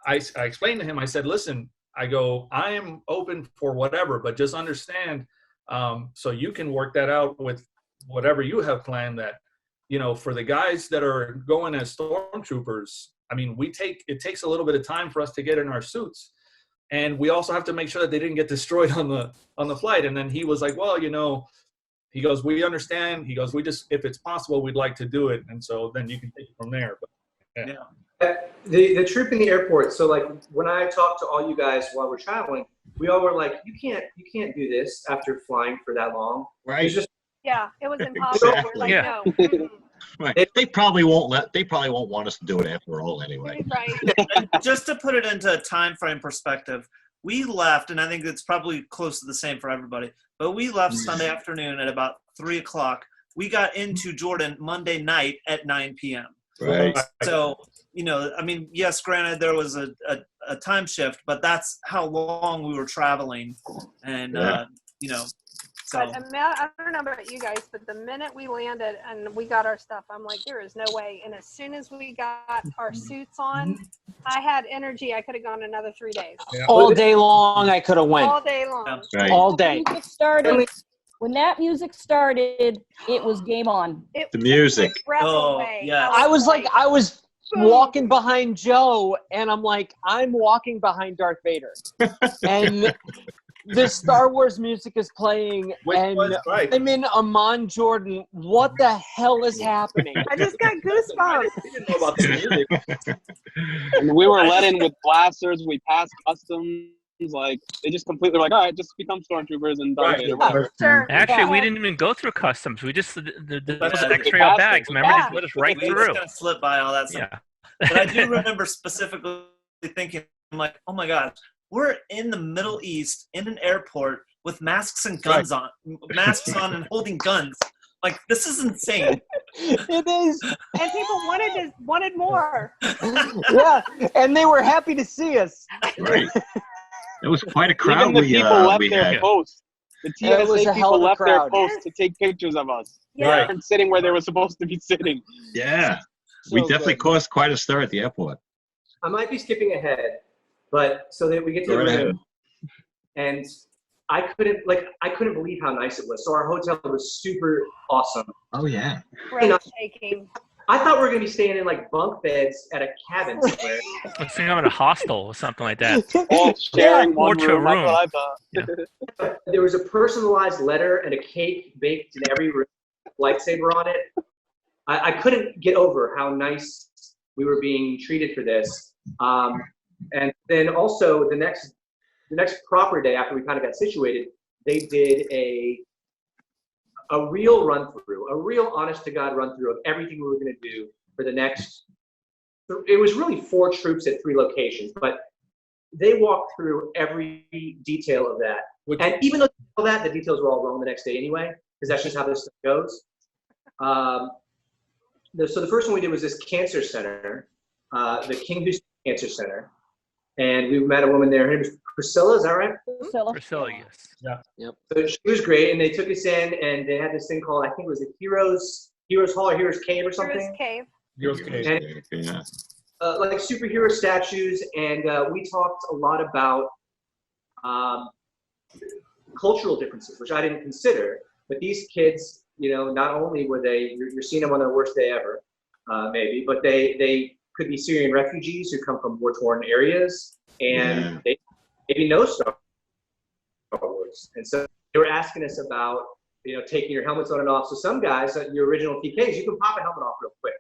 I explained to him, I said, listen, I go, I am open for whatever, but just understand, so you can work that out with whatever you have planned, that, you know, for the guys that are going as stormtroopers, I mean, it takes a little bit of time for us to get in our suits. And we also have to make sure that they didn't get destroyed on the flight. And then he was like, well, you know, he goes, we understand. He goes, we just, if it's possible, we'd like to do it. And so then you can take it from there. But yeah. The troop in the airport. So like when I talked to all you guys while we're traveling, we all were like, you can't do this after flying for that long. Right. It's just, Yeah, it was impossible. Exactly. We're like, Yeah. no. Mm-mm. Right. They probably won't want us to do it after all anyway. Right. And just to put it into a time frame perspective, we left, and I think it's probably close to the same for everybody, but we left Sunday afternoon at about 3 o'clock. We got into Jordan Monday night at 9 p.m. Right. So, you know, I mean, yes, granted, there was a time shift, but that's how long we were traveling. And, you know, so. But I don't know about you guys, but the minute we landed and we got our stuff, I'm like, there is no way. And as soon as we got our suits on, I had energy. I could have gone another 3 days. Yeah. All day long, I could have went. All day long. Right. All day. Music started. When that music started, it was game on. It The took music. my breath Oh, away. yeah. I was boom. walking behind Joe, and I'm like, I'm walking behind Darth Vader. And the Star Wars music is playing, Which and was right. I'm in Amman, Jordan. What the hell is happening? I just got goosebumps. I didn't know about the music. And we were let in with blasters. We passed customs. Like, they just completely were like, all right, just become stormtroopers and Darth Right. Vader, whatever. Sure. Actually, we Yeah. didn't even go through customs. We just those Yeah. X-ray Passed bags. it. Remember, Yeah. they let us right We just through. kind of slipped by all that stuff. Yeah. But I do remember specifically thinking, I'm like, oh my God, we're in the Middle East in an airport with masks and guns on, masks on and holding guns. Like, this is insane. It is. And people wanted more. Yeah, and they were happy to see us. Right. It was quite a crowd Even the we people left we their had. posts. The It was TSA a hell of people a left their crowd. posts to take pictures of us. Yeah. Right. And sitting where they were supposed to be sitting. Yeah. We So definitely good. caused quite a stir at the airport. I might be skipping ahead, but so that we get to Go the right room, and I couldn't believe how nice it was. So our hotel was super awesome. Oh yeah. Breathtaking. I thought we were gonna be staying in like bunk beds at a cabin somewhere. Let's think I'm in a hostel or something like that. All sharing Or one to a room. That's room. what I thought. There was a personalized letter and a cake baked in every room, lightsaber on it. I couldn't get over how nice we were being treated for this. And then also the next proper day after we kind of got situated, they did a real run through, a real honest to God run through of everything we were going to do for the next. It was really 4 troops at 3 locations, but they walked through every detail of that. And even though the details were all wrong the next day anyway, because that's just how this stuff goes. So the first one we did was this cancer center, the King Hussein Cancer Center. And we met a woman there. Her name was Priscilla, is that right? Priscilla, yes. So she was great, and they took us in, and they had this thing called, I think it was the Heroes Hall or Heroes Cave or something. Heroes Cave. Heroes Cave. And, Yeah. like superhero statues, and we talked a lot about cultural differences, which I didn't consider. But these kids, you know, not only were you're seeing them on their worst day ever, maybe, but they could be Syrian refugees who come from war-torn areas, and they maybe know Star Wars. And so they were asking us about, you know, taking your helmets on and off. So some guys, your original PKs, you can pop a helmet off real quick.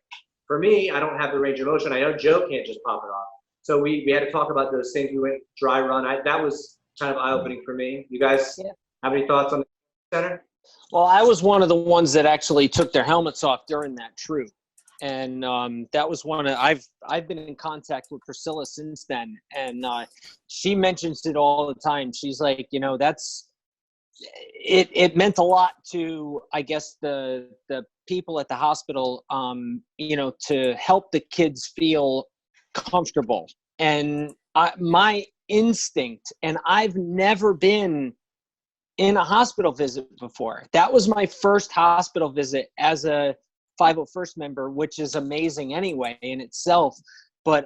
For me, I don't have the range of motion. I know Joe can't just pop it off. So we had to talk about those things. We went dry run. That was kind of eye-opening for me. You guys have any thoughts on the center? Well, I was one of the ones that actually took their helmets off during that troop. And that was one of, I've been in contact with Priscilla since then. And she mentions it all the time. She's like, you know, it meant a lot to, I guess, the people at the hospital, you know, to help the kids feel comfortable. And my instinct, and I've never been in a hospital visit before. That was my first hospital visit as a 501st member, which is amazing anyway in itself. But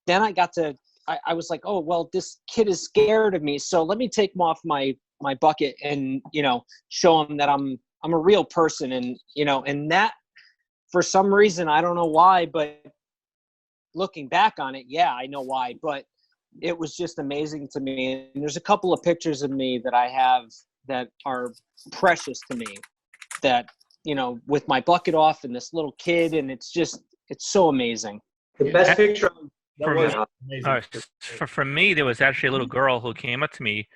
then I got to, I was like, oh, well, this kid is scared of me. So let me take him off my bucket and, you know, show him that I'm a real person. And, you know, and that for some reason, I don't know why, but looking back on it, yeah, I know why, but it was just amazing to me. And there's a couple of pictures of me that I have that are precious to me, that, you know, with my bucket off and this little kid, and it's so amazing. The best picture. For me, there was actually a little girl who came up to me,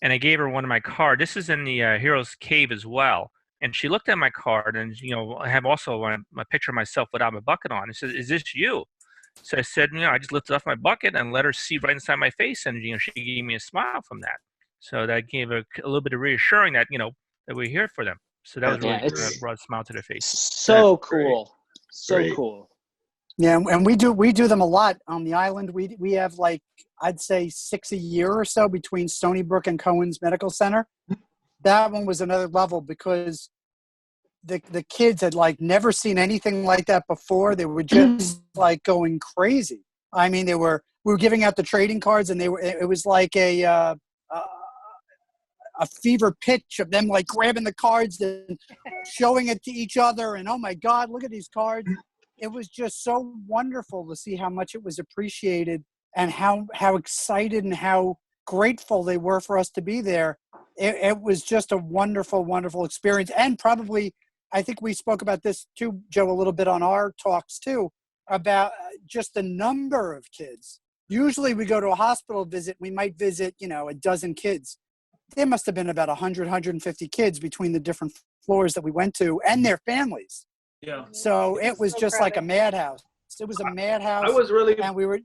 and I gave her one of my cards. This is in the Heroes Cave as well. And she looked at my card, and, you know, I have also my picture of myself without my bucket on. And she said, "Is this you?" So I said, you know, I just lifted off my bucket and let her see right inside my face, and, you know, she gave me a smile from that. So that gave her a little bit of reassuring that, you know, that we're here for them. So that was really brought a smile to their face. So cool. So cool. Yeah, and we do them a lot on the island. We have, like, I'd say 6 a year or so between Stony Brook and Cohen's Medical Center. That one was another level because the kids had, like, never seen anything like that before. They were just like going crazy. I mean, we were giving out the trading cards, and it was like a fever pitch of them, like, grabbing the cards and showing it to each other. And, oh my God, look at these cards. It was just so wonderful to see how much it was appreciated and how excited and how grateful they were for us to be there. It was just a wonderful, wonderful experience. And probably, I think we spoke about this too, Joe, a little bit on our talks too, about just the number of kids. Usually we go to a hospital visit, we might visit, you know, a dozen kids. There must have been about 100, 150 kids between the different floors that we went to and their families. Yeah. So it was just like a madhouse. It was a madhouse. I was really, and we were,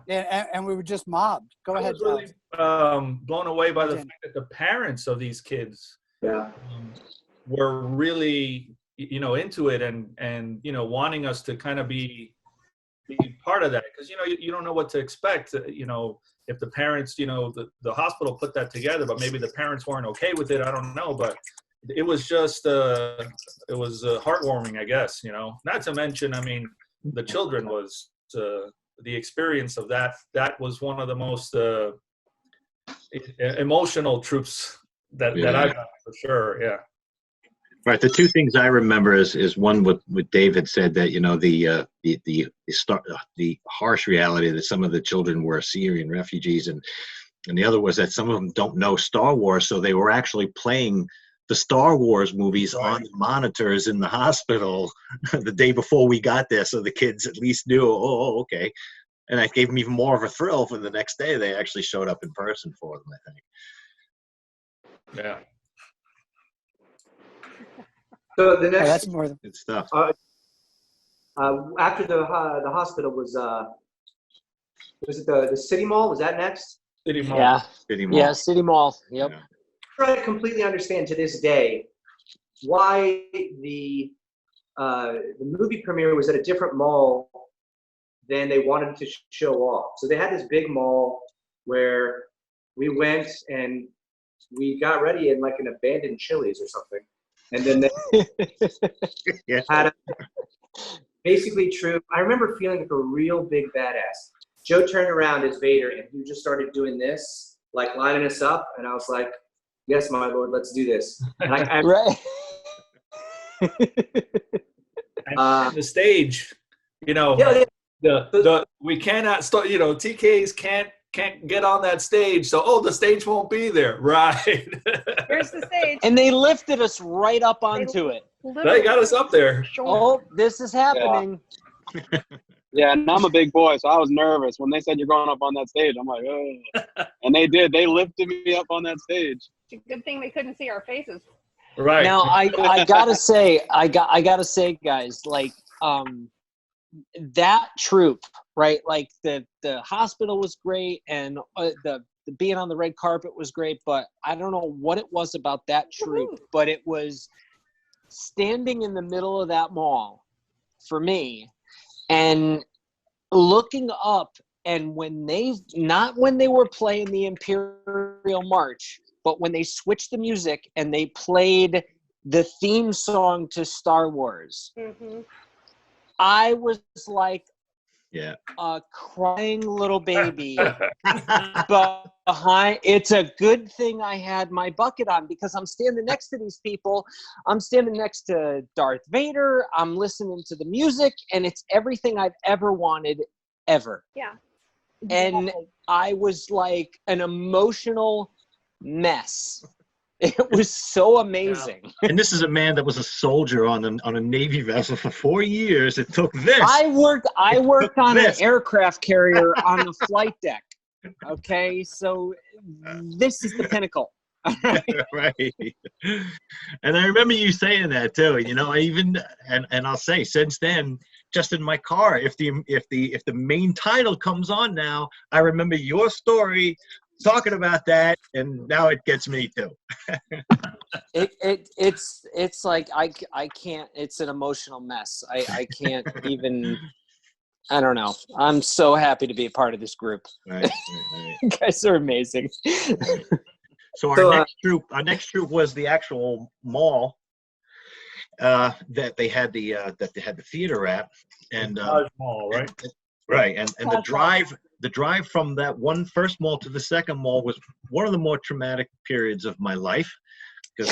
and we were just mobbed. Go ahead. I was really blown away by the fact that the parents of these kids were really, you know, into it and you know, wanting us to kind of be part of that, because, you know, you don't know what to expect. You know, if the parents, you know, the hospital put that together, but maybe the parents weren't okay with it. I don't know, but it was just it was heartwarming, I guess. You know, not to mention, I mean, the children was the experience of that. That was one of the most emotional troops that I got, for sure. Yeah. Right. The two things I remember is one what Dave had said, that, you know, the harsh reality that some of the children were Syrian refugees, and the other was that some of them don't know Star Wars, so they were actually playing the Star Wars movies on the monitors in the hospital the day before we got there, so the kids at least knew, oh, okay. And that gave them even more of a thrill for the next day. They actually showed up in person for them, I think. Yeah. So the next, that's more good stuff. After the hospital was it the City Mall? Was that next? City Mall. Yeah. City Mall. Yeah, City Mall. Yep. Yeah. I try to completely understand to this day why the movie premiere was at a different mall than they wanted to show off. So they had this big mall where we went and we got ready in like an abandoned Chili's or something. And then they had a, basically Troop. I remember feeling like a real big badass. Joe turned around as Vader and he just started doing this, like lining us up. And I was like, yes, my lord, let's do this. And Right. And the stage, you know, we cannot start, you know, TKs can't get on that stage, so the stage won't be there. Right. Here's the stage. And they lifted us right up onto it. They got us up there. Oh, this is happening. Yeah, and I'm a big boy, so I was nervous when they said you're going up on that stage. I'm like, oh, and they did. They lifted me up on that stage. It's a good thing they couldn't see our faces. Right. Now I gotta say, guys, like that troop, right? Like the hospital was great, and the being on the red carpet was great, but I don't know what it was about that troop, but it was standing in the middle of that mall for me and looking up, and not when they were playing the Imperial March, but when they switched the music and they played the theme song to Star Wars, I was like a crying little baby. Behind, it's a good thing I had my bucket on, because I'm standing next to these people. I'm standing next to Darth Vader. I'm listening to the music, and it's everything I've ever wanted, ever. Yeah. And I was like an emotional mess. It was so amazing. And this is a man that was a soldier on a Navy vessel for 4 years. It took this. I worked on an aircraft carrier on the flight deck. Okay, so this is the pinnacle. Right. And I remember you saying that too. You know, I even and I'll say since then, just in my car, if the main title comes on now, I remember your story talking about that, and now it gets me too. It's like I can't. It's an emotional mess. I can't even. I don't know. I'm so happy to be a part of this group. Right. You guys are amazing. Right. So our next troop was the actual mall that they had the theater at, and mall, right? Right, and the drive from that first mall to the second mall was one of the more traumatic periods of my life, because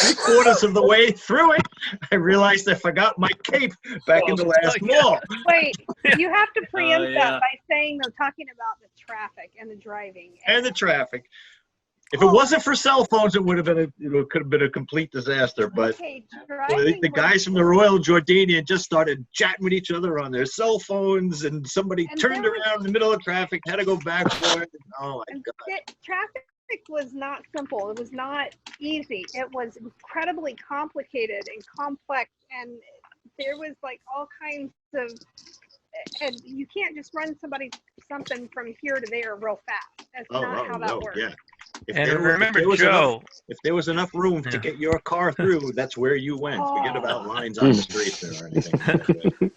three-quarters of the way through it, I realized I forgot my cape back in the last mall. Wait, you have to preempt that by saying they're talking about the traffic and the driving. And the traffic. If it wasn't for cell phones, it would have been could have been a complete disaster. But the guys from the Royal Jordanian just started chatting with each other on their cell phones, and somebody turned around in the middle of traffic, had to go back for it. Oh my God! Traffic was not simple. It was not easy. It was incredibly complicated and complex, and there was like all kinds of. And you can't just run something from here to there real fast. That's not how that works. Yeah. If there was enough room to get your car through, that's where you went. Forget about lines on the street or anything.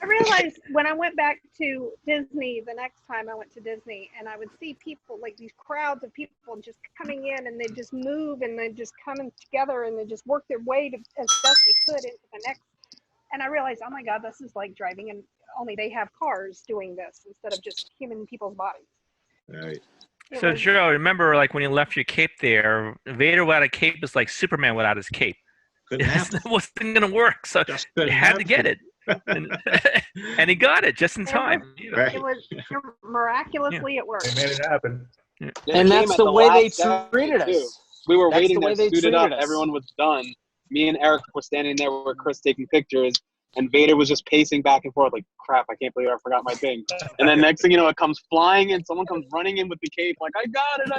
I realized when I went back to Disney, the next time I went to Disney, and I would see people, like these crowds of people just coming in, and they just move, and they just coming together, and they just work their way to, as best they could into the next. And I realized, oh my God, this is like driving, and only they have cars doing this instead of just human people's bodies. Right. So Joe, remember, like when you left your cape there, Vader without a cape is like Superman without his cape. Couldn't happen. It wasn't going to work, so you had to get it, and he got it just in time. Right. It was miraculously it worked. They made it happen. And that's the way they treated us. We were waiting there, suited up. Everyone was done. Me and Eric were standing there with Chris taking pictures. And Vader was just pacing back and forth like, crap, I can't believe I forgot my thing. And then next thing you know, it comes flying in. Someone comes running in with the cape like, I got it.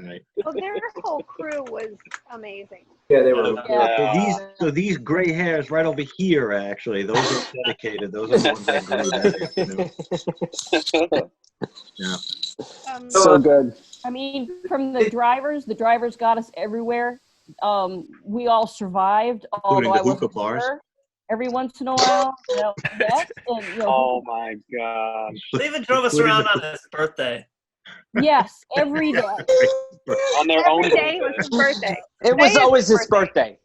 Right. Well, their whole crew was amazing. Yeah, they were. So these gray hairs right over here, actually, those are dedicated. Those are the ones that grew that afternoon. So good. I mean, from the drivers got us everywhere. We all survived, although I wasn't sure. every once in a while. Yes, and, Oh my god. They even drove us around on his birthday. yes, every day. On their Every own day was his birthday. It was Today is always his his birthday.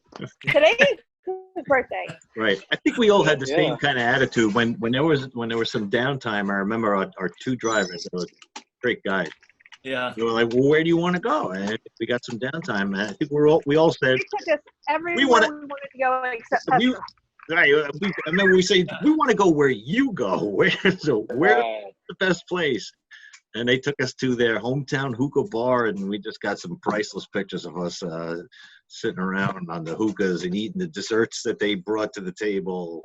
Today is his birthday. Right. I think we all had the same Yeah. kind of attitude when there was some downtime. I remember our two drivers, they were great guys. Yeah. They were like, "Well, where do you want to go?" And we got some downtime. And I think we all said, We took us everywhere we wanna- wanted to go except we, Tuscaloosa. right. I remember we say we want to go where's the Right. best place? And they took us to their hometown hookah bar, and we just got some priceless pictures of us sitting around on the hookahs and eating the desserts that they brought to the table.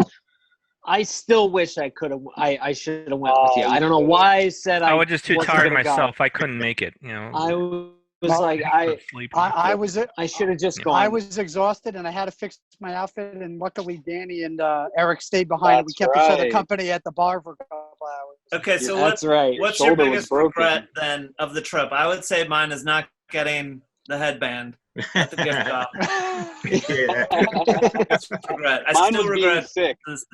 I still wish I could have. I should have went with you. I don't know why I said I was just too wasn't tired gonna go. myself. I couldn't make it. I was Well, like, Sleep. I was I should have just gone. I was exhausted and I had to fix my outfit, and luckily Danny and Eric stayed behind. And we That's kept each other right. company at the bar for a couple hours. Okay, so That's right. what's your Shoulder was biggest broken. regret then of the trip? I would say mine is not getting the headband at the gift shop. Yeah. Biggest regret. I Mine still was being regret sick. this.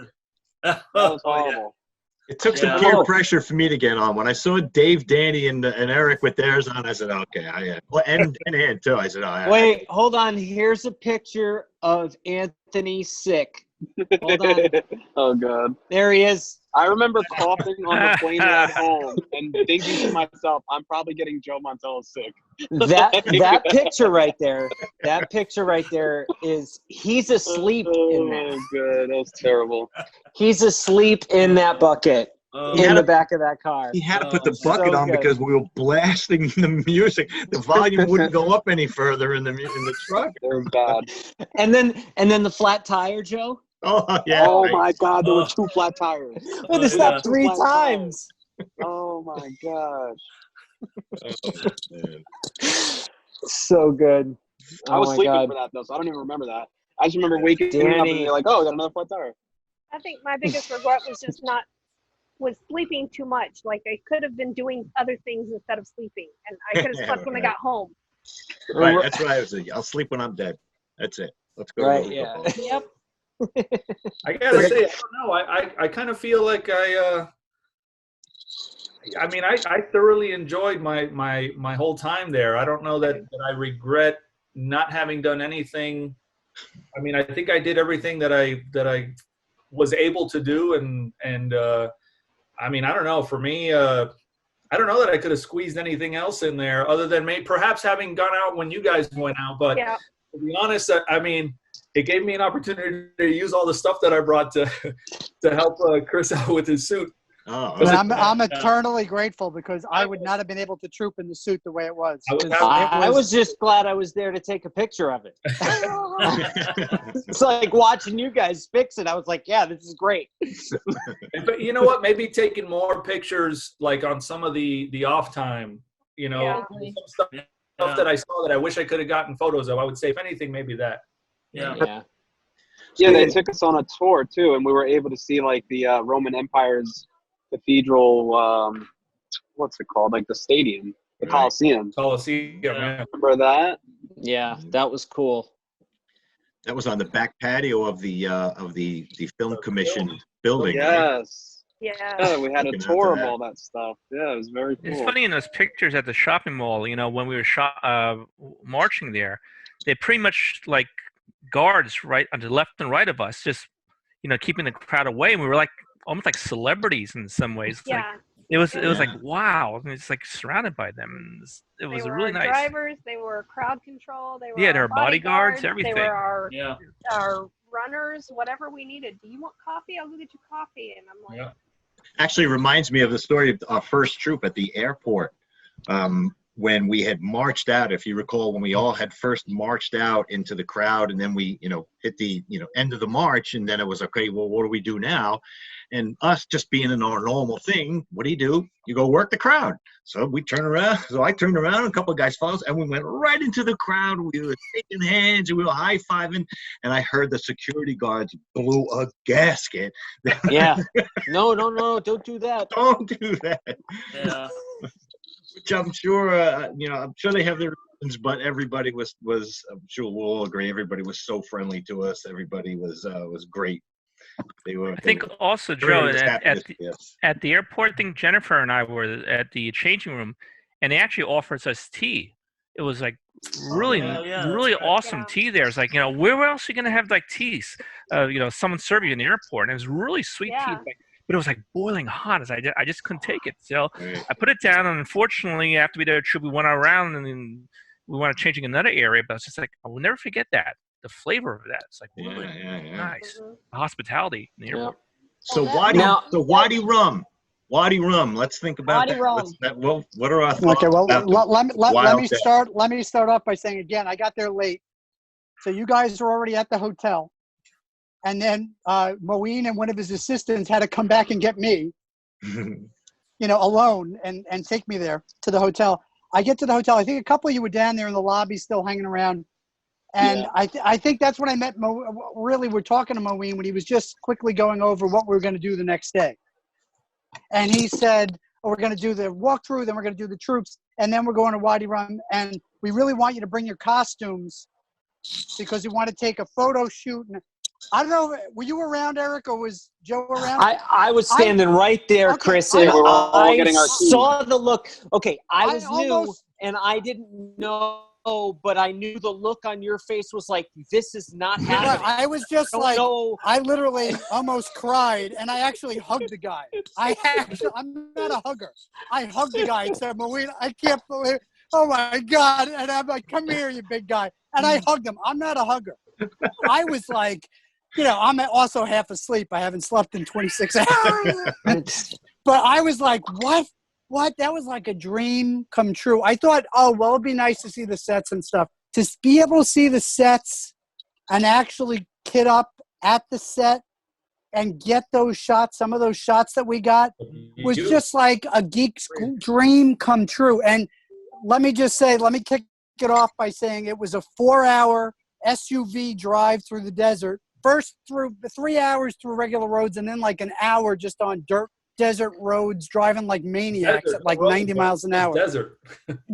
That was Oh, yeah. horrible. It took some Yeah. peer pressure for me to get on. When I saw Dave, Danny, and Eric with theirs on, I said, "Okay." And Ed too. I said, "Oh, yeah." Wait, hold on. Here's a picture of Anthony sick. Hold on. Oh god. There he is. I remember coughing on the plane ride home and thinking to myself, I'm probably getting Joe Mantello sick. That picture right there. That picture right there is he's asleep in Oh that. god, that was terrible. He's asleep in that bucket Oh, Yeah. in the back of that car. He had to put the So bucket on good. because we were blasting the music. The volume wouldn't go up any further in the truck. They were bad. And then the flat tire, Joe. Oh yeah. Oh right. my god, there were Oh. 2 flat tires. We had to stop 3 Flat tires. times. Oh my gosh. Oh, man. So good. I was Oh my sleeping God. for that though, so I don't even remember that. I just remember waking up and Danny. being like, oh, I got another flat tire. I think my biggest regret was sleeping too much. Like I could have been doing other things instead of sleeping, and I could have slept when I got home. Right. That's what I was saying. I'll sleep when I'm dead. That's it. Let's go. Right, to the yeah. football. Yep. I gotta say, I don't know. I kind of feel like I mean, I thoroughly enjoyed my whole time there. I don't know that I regret not having done anything. I mean, I think I did everything that I was able to do, and I mean, I don't know. For me, I don't know that I could have squeezed anything else in there other than perhaps having gone out when you guys went out. But Yeah. to be honest, I mean, it gave me an opportunity to use all the stuff that I brought to help Chris out with his suit. Oh, And I'm eternally grateful because I would not have been able to troop in the suit the way it was. I was 'Cause happy. I was just glad I was there to take a picture of it. It's like watching you guys fix it. I was like, yeah, this is great. But you know what? Maybe taking more pictures, like on some of the off time. You know, Yeah. some stuff that I saw that I wish I could have gotten photos of. I would say, if anything, maybe that. Yeah. Yeah. Yeah, they took us on a tour too, and we were able to see like the Roman Empire's cathedral. What's it called? Like the stadium, the Right. Colosseum. Coliseum, yeah. Remember that? Yeah, that was cool. that was on the back patio of the film commission building. Right? Yes. Yeah. Yeah, we had a Looking after tour of that. all that stuff. Yeah, it was very cool. It's funny in those pictures at the shopping mall, you know, when we were marching there, they pretty much like guards right on the left and right of us, just, you know, keeping the crowd away. And we were like almost like celebrities in some ways. It's like, Yeah. it was like, Yeah. wow. I mean, it's like surrounded by them. And it They was were really our nice. drivers. They were crowd control. They were Yeah, our they were bodyguards, They everything. were our Yeah. runners. Whatever we needed. Do you want coffee? I'll go get you coffee. And I'm like, Yeah. Actually reminds me of the story of our first troop at the airport. When we had marched out, if you recall, when we all had first marched out into the crowd, and then we, you know, hit the, you know, end of the march, and then it was, okay, well, what do we do now? And us just being in our normal thing, what do? You go work the crowd. So we turn around. So I turned around, a couple of guys followed us, and we went right into the crowd. We were shaking hands, and we were high-fiving, and I heard the security guards blew a gasket. Yeah. No, don't do that. Don't do that. Yeah. Which I'm sure, you know, I'm sure they have their reasons, but everybody was, I'm sure we'll all agree, everybody was so friendly to us. Everybody was great. They were. I think also, Joe, Everybody was at, happy at, to the, see us. at the airport, I think Jennifer and I were at the changing room, and they actually offered us tea. It was like really, yeah. Oh, yeah, that's really right. awesome Yeah. tea there. It's like, where else are you going to have like teas? Someone serve you in the airport, and it was really sweet tea. Yeah. But it was like boiling hot. I just couldn't take it. So Right. I put it down, and unfortunately, after we did a trip, we went around, and then we wound up changing another area. But it's just like, I will never forget that. The flavor of that. It's like really Yeah. nice. Mhm. The hospitality in the Yeah. airport. So that- Wadi, Now- Wadi Rum. Wadi Rum. Let's think about Wadi that. Rum. What are our thoughts Okay, well, about let me wild day? start. Let me start off by saying again, I got there late, so you guys were already at the hotel, and then Moeen and one of his assistants had to come back and get me, alone and take me there to the hotel. I get to the hotel. I think a couple of you were down there in the lobby, still hanging around, and Yeah. I think that's when I met really, we're talking to Moeen when he was just quickly going over what we were going to do the next day. And he said, we're going to do the walkthrough, then we're going to do the troops, and then we're going to Wadi Rum. And we really want you to bring your costumes because we want to take a photo shoot. And I don't know, were you around, Eric, or was Joe around? I was standing right there, okay, Chris, I- and we're all getting our saw the look. Okay, I I was almost- new, and I didn't know, but I knew the look on your face was like, this is not happening. I was just I don't like, know. I literally almost cried, and I actually hugged the guy. I'm not a hugger. I hugged the guy and said, Marina, I can't believe, oh my God. And I'm like, come here, you big guy. And I hugged him. I'm not a hugger. I was like, I'm also half asleep. I haven't slept in 26 hours. But I was like, what? What? That was like a dream come true. I thought, it'd be nice to see the sets and stuff. To be able to see the sets and actually kit up at the set and get those shots, some of those shots that we got, was just like a geek's dream come true. And let me kick it off by saying it was a 4-hour SUV drive through the desert. First through 3 hours through regular roads, and then like an hour just on dirt desert roads, driving like maniacs at like 90 miles an hour. Desert.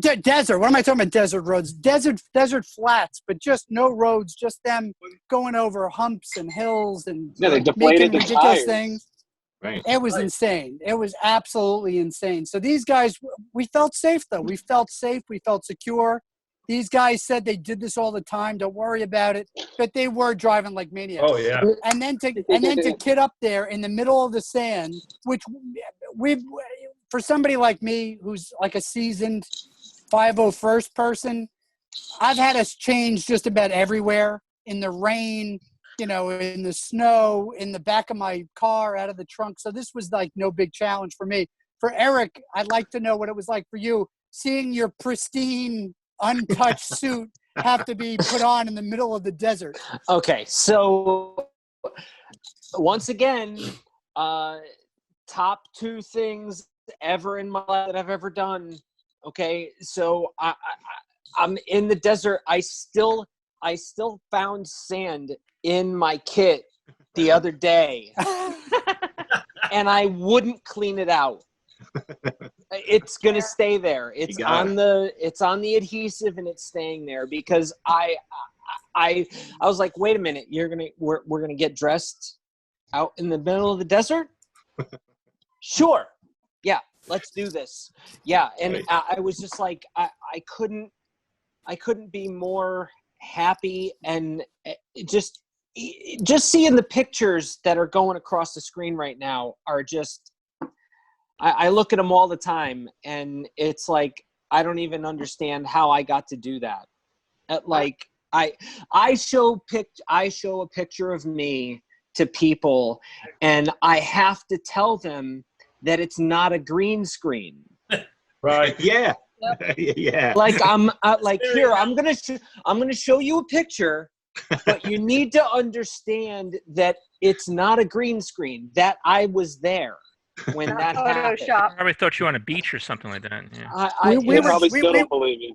Desert. What am I talking about? Desert roads. Desert flats, but just no roads. Just them going over humps and hills and Yeah, they making deflated the ridiculous tires. things. Right. It was insane. It was absolutely insane. So these guys, we felt safe though. We felt safe. We felt secure. These guys said they did this all the time. Don't worry about it. But they were driving like maniacs. Oh yeah. And then to kid up there in the middle of the sand, which for somebody like me who's like a seasoned 501st person, I've had us change just about everywhere, in the rain, in the snow, in the back of my car, out of the trunk. So this was like no big challenge for me. For Eric, I'd like to know what it was like for you, seeing your pristine, untouched suit have to be put on in the middle of the desert. Okay, so once again, top 2 things ever in my life that I've ever done. Okay, so I'm in the desert. I still found sand in my kit the other day, and I wouldn't clean it out. It's gonna stay there. It's on the adhesive, and it's staying there because I was like, wait a minute, we're gonna get dressed out in the middle of the desert? Sure, yeah, let's do this. Yeah, and Right. I was just like, I couldn't be more happy, and just seeing the pictures that are going across the screen right now are just. I look at them all the time, and it's like I don't even understand how I got to do that. Like I show a picture of me to people, and I have to tell them that it's not a green screen. Right. Yeah. Yep. Yeah. Like I'm here. I'm gonna show you a picture, but you need to understand that it's not a green screen. That I was there when that happened. Photoshop. I probably thought you were on a beach or something like that. Yeah. They probably still don't believe you.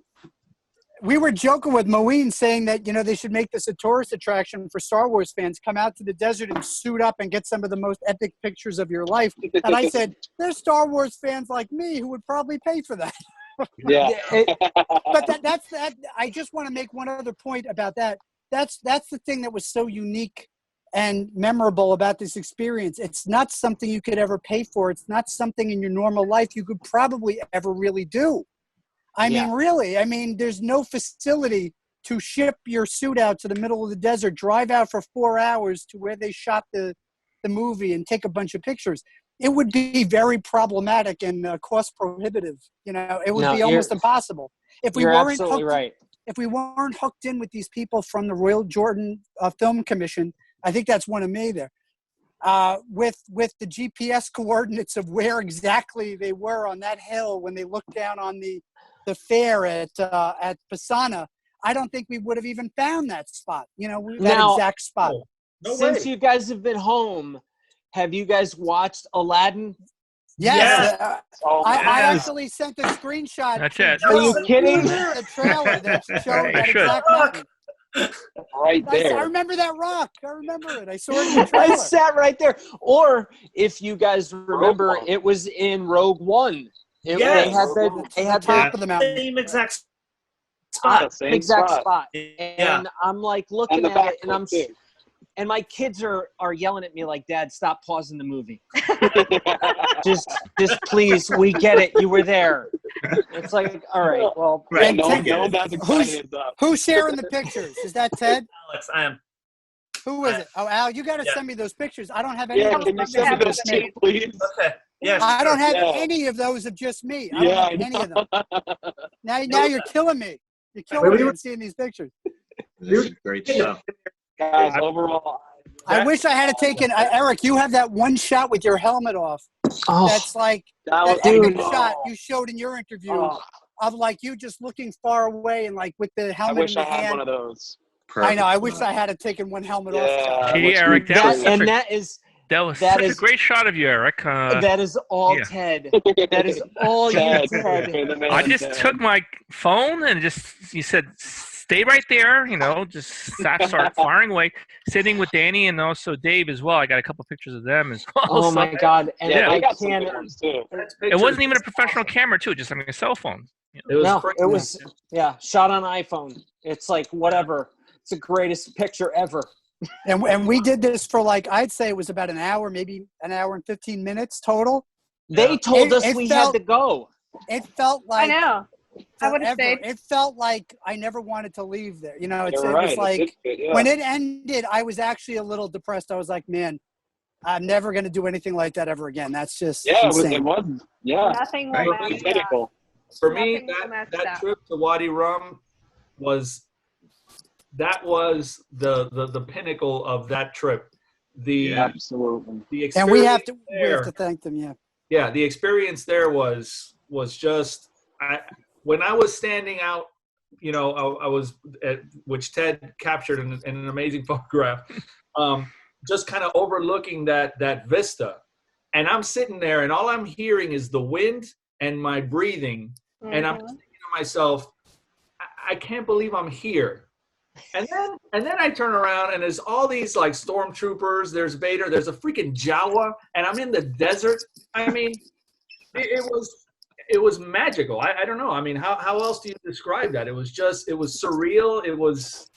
We were joking with Moeen saying that, they should make this a tourist attraction for Star Wars fans. Come out to the desert and suit up and get some of the most epic pictures of your life. And I said, there's Star Wars fans like me who would probably pay for that. Yeah. But that's that. I just want to make one other point about that. That's the thing that was so unique and memorable about this experience. It's not something you could ever pay for. It's not something in your normal life you could probably ever really do. I mean, really, there's no facility to ship your suit out to the middle of the desert, drive out for 4 hours to where they shot the movie and take a bunch of pictures. It would be very problematic and cost prohibitive. It would be almost impossible. If we weren't absolutely right. If we weren't hooked in with these people from the Royal Jordan Film Commission, I think that's one of me there, with the GPS coordinates of where exactly they were on that hill when they looked down on the fair at Pisana, I don't think we would have even found that spot, that exact spot. Since you guys have been home, have you guys watched Aladdin? Yes. I actually sent a screenshot. That's it. Are you kidding? The trailer that showed that exact mountain. Right there. I remember that rock. I remember it. I saw it in the trailer. I sat right there. Or if you guys remember, it was in Rogue One. They had the top of the mountain. Same exact spot. spot. And I'm like looking at it, and and my kids are yelling at me like, "Dad, stop pausing the movie. just please, we get it. You were there." It's like, all right, well. Right. Who's sharing the pictures? Is that Ted? Alex, I am. Who is it? Oh, Al, you got to send me those pictures. I don't have any of those can you pictures send of me those just me. please? Okay. Yeah. I don't have any of those of just me. I don't have any of them. Now you're killing me. You're killing me in seeing these pictures. This is great stuff. Guys, overall, I wish I had taken Eric. You have that one shot with your helmet off. Oh, that's like that epic shot you showed in your interview of like you just looking far away and like with the helmet. I wish in the I had hand. one of those. Perfect. I know. I wish I had taken one helmet off. Gee, Eric, that was such a great shot of you, Eric. That is all Ted. That is all you, Ted. I just took my phone and you said, stay right there, just start firing away, sitting with Danny and also Dave as well. I got a couple pictures of them as well. Oh, my God. And I got some pictures too. It wasn't even a professional camera, too, just a cell phone. It was shot on iPhone. It's like, whatever. It's the greatest picture ever. And we did this for I'd say it was about an hour, maybe an hour and 15 minutes total. They told us we had to go. It felt like I know. I would have stayed. It felt like I never wanted to leave there. It was like when it ended, I was actually a little depressed. I was like, man, I'm never going to do anything like that ever again. That's just insane. It was Nothing will match that. For me, that trip to Wadi Rum was the pinnacle of that trip. Absolutely. The experience and we have to thank them. Yeah, the experience there was just when I was standing out, I was which Ted captured in an amazing photograph, just kind of overlooking that vista, and I'm sitting there, and all I'm hearing is the wind and my breathing, and I'm thinking to myself, I can't believe I'm here. And then I turn around and there's all these stormtroopers. There's Vader. There's a freaking Jawa, and I'm in the desert. I mean, it was magical. I don't know. I mean, how else do you describe that? It was surreal. It was.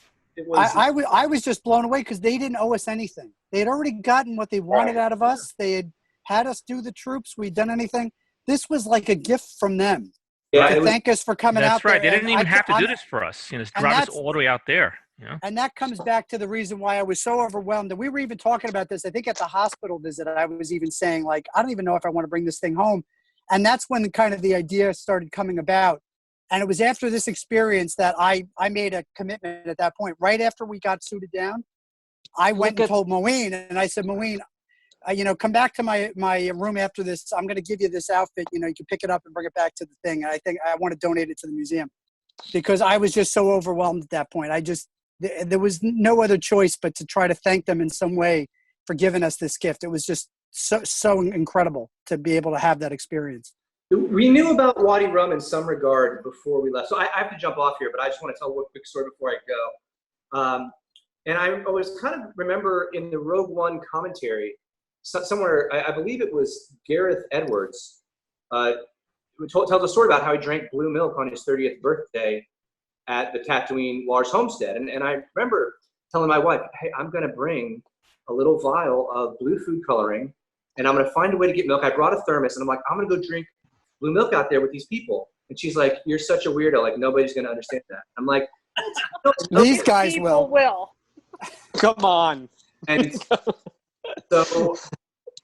I was just blown away because they didn't owe us anything. They had already gotten what they wanted out of us. They had us do the troops. We'd done anything. This was like a gift from them. Yeah, thank us for coming out. That's right. There. They didn't even have to do this for us. Drive us all the way out there. And that comes back to the reason why I was so overwhelmed. And we were even talking about this, I think at the hospital visit, I was even saying I don't even know if I want to bring this thing home. And that's when kind of the idea started coming about. And it was after this experience that I made a commitment at that point. Right after we got suited down, I went and told Moeen, and I said, Moeen, come back to my room after this. I'm going to give you this outfit. You can pick it up and bring it back to the thing. And I think I want to donate it to the museum because I was just so overwhelmed at that point. There was no other choice but to try to thank them in some way for giving us this gift. It was just so incredible to be able to have that experience. We knew about Wadi Rum in some regard before we left. So I have to jump off here, but I just want to tell one quick story before I go. And I was kind of remember in the Rogue One commentary, somewhere, I believe it was Gareth Edwards, tells a story about how he drank blue milk on his 30th birthday at the Tatooine Lars homestead. And I remember telling my wife, hey, I'm going to bring a little vial of blue food coloring, and I'm gonna find a way to get milk. I brought a thermos, and I'm like, I'm gonna go drink blue milk out there with these people. And she's like, you're such a weirdo. Like, nobody's gonna understand that. I'm like, no, These guys People will. Come on. And so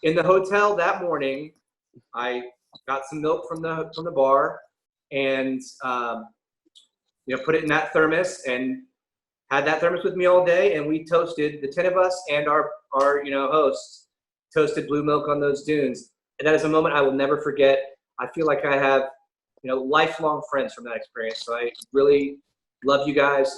in the hotel that morning, I got some milk from the bar, and put it in that thermos, and had that thermos with me all day. And we toasted, the 10 of us and our hosts toasted blue milk on those dunes. And that is a moment I will never forget. I feel like I have lifelong friends from that experience. So I really love you guys.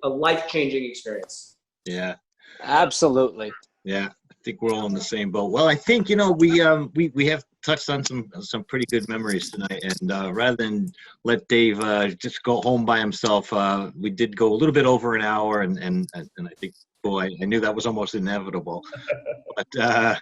A life-changing experience. Yeah. Absolutely. Yeah, I think we're all in the same boat. Well, I think we have touched on some pretty good memories tonight, and rather than let Dave just go home by himself, we did go a little bit over an hour, and I think, boy, I knew that was almost inevitable. But